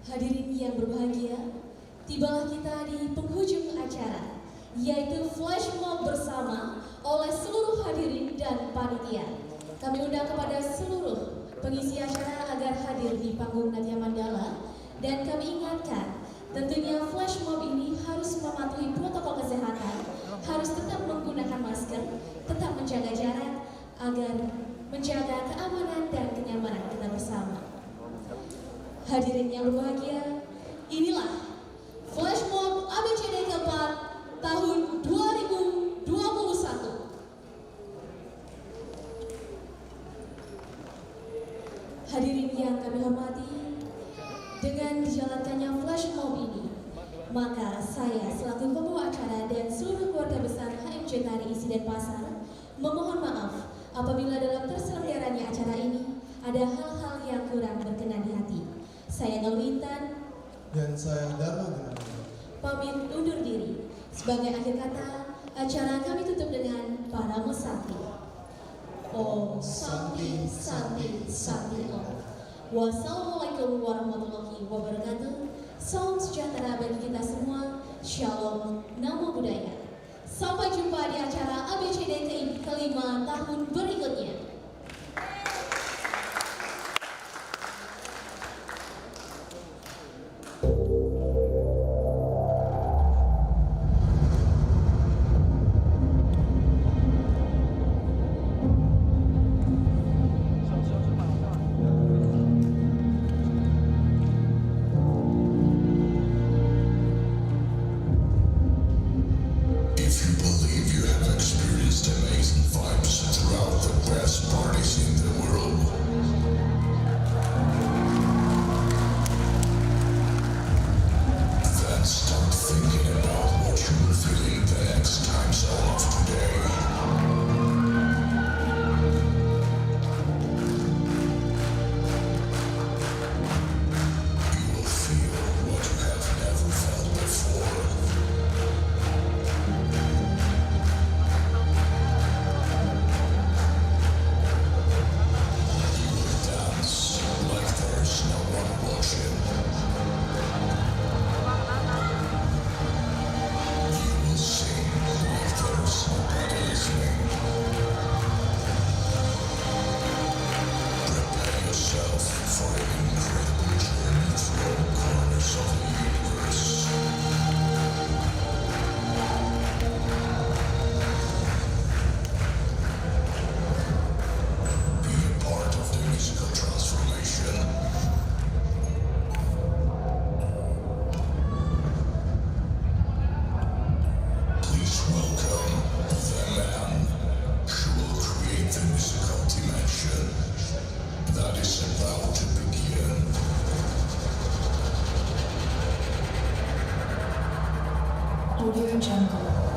Hadirin yang berbahagia, tibalah kita di penghujung acara, yaitu flash mob bersama oleh seluruh hadirin dan panitia. Kami undang kepada seluruh pengisi acara agar hadir di panggung Nadia Mandala, dan kami ingatkan, tentunya flash mob ini harus mematuhi protokol kesehatan, harus tetap menggunakan masker, tetap menjaga jarak, agar menjaga keamanan dan kenyamanan kita bersama. Hadirin yang berbahagia, inilah flash mob ABCD keempat tahun 2021. Hadirin yang kami hormati, dengan dijalankannya flash mob ini, maka saya selaku pembawa acara dan seluruh keluarga besar HMJ Tari Isi dan Pasar memohon maaf apabila dalam terselenggaranya acara ini ada hal-hal yang kurang berkenan di hati. Saya Nurul Intan Dan saya Dharma Gunardi pamit undur diri. Sebagai akhir kata, acara kami tutup dengan Paramo Sakti. Om Santi Santi Santi Om. Wassalamualaikum warahmatullahi wabarakatuh. Salam sejahtera bagi kita semua. Shalom, namo buddhaya. Sampai jumpa di acara ABCD kelima tahun berikutnya. If you believe you have experienced amazing vibes throughout the best parties in the world, then start thinking about what you will feel in the next time zone of today. You will feel what you have never felt before. Dance like there's no one watching. You will sing like there's nobody listening. Prepare yourself for an incredible journey through all corners of the universe. Be a part of the musical transformation. Please welcome the man who will create the musical dimension that is about to begin. Audio Jungle.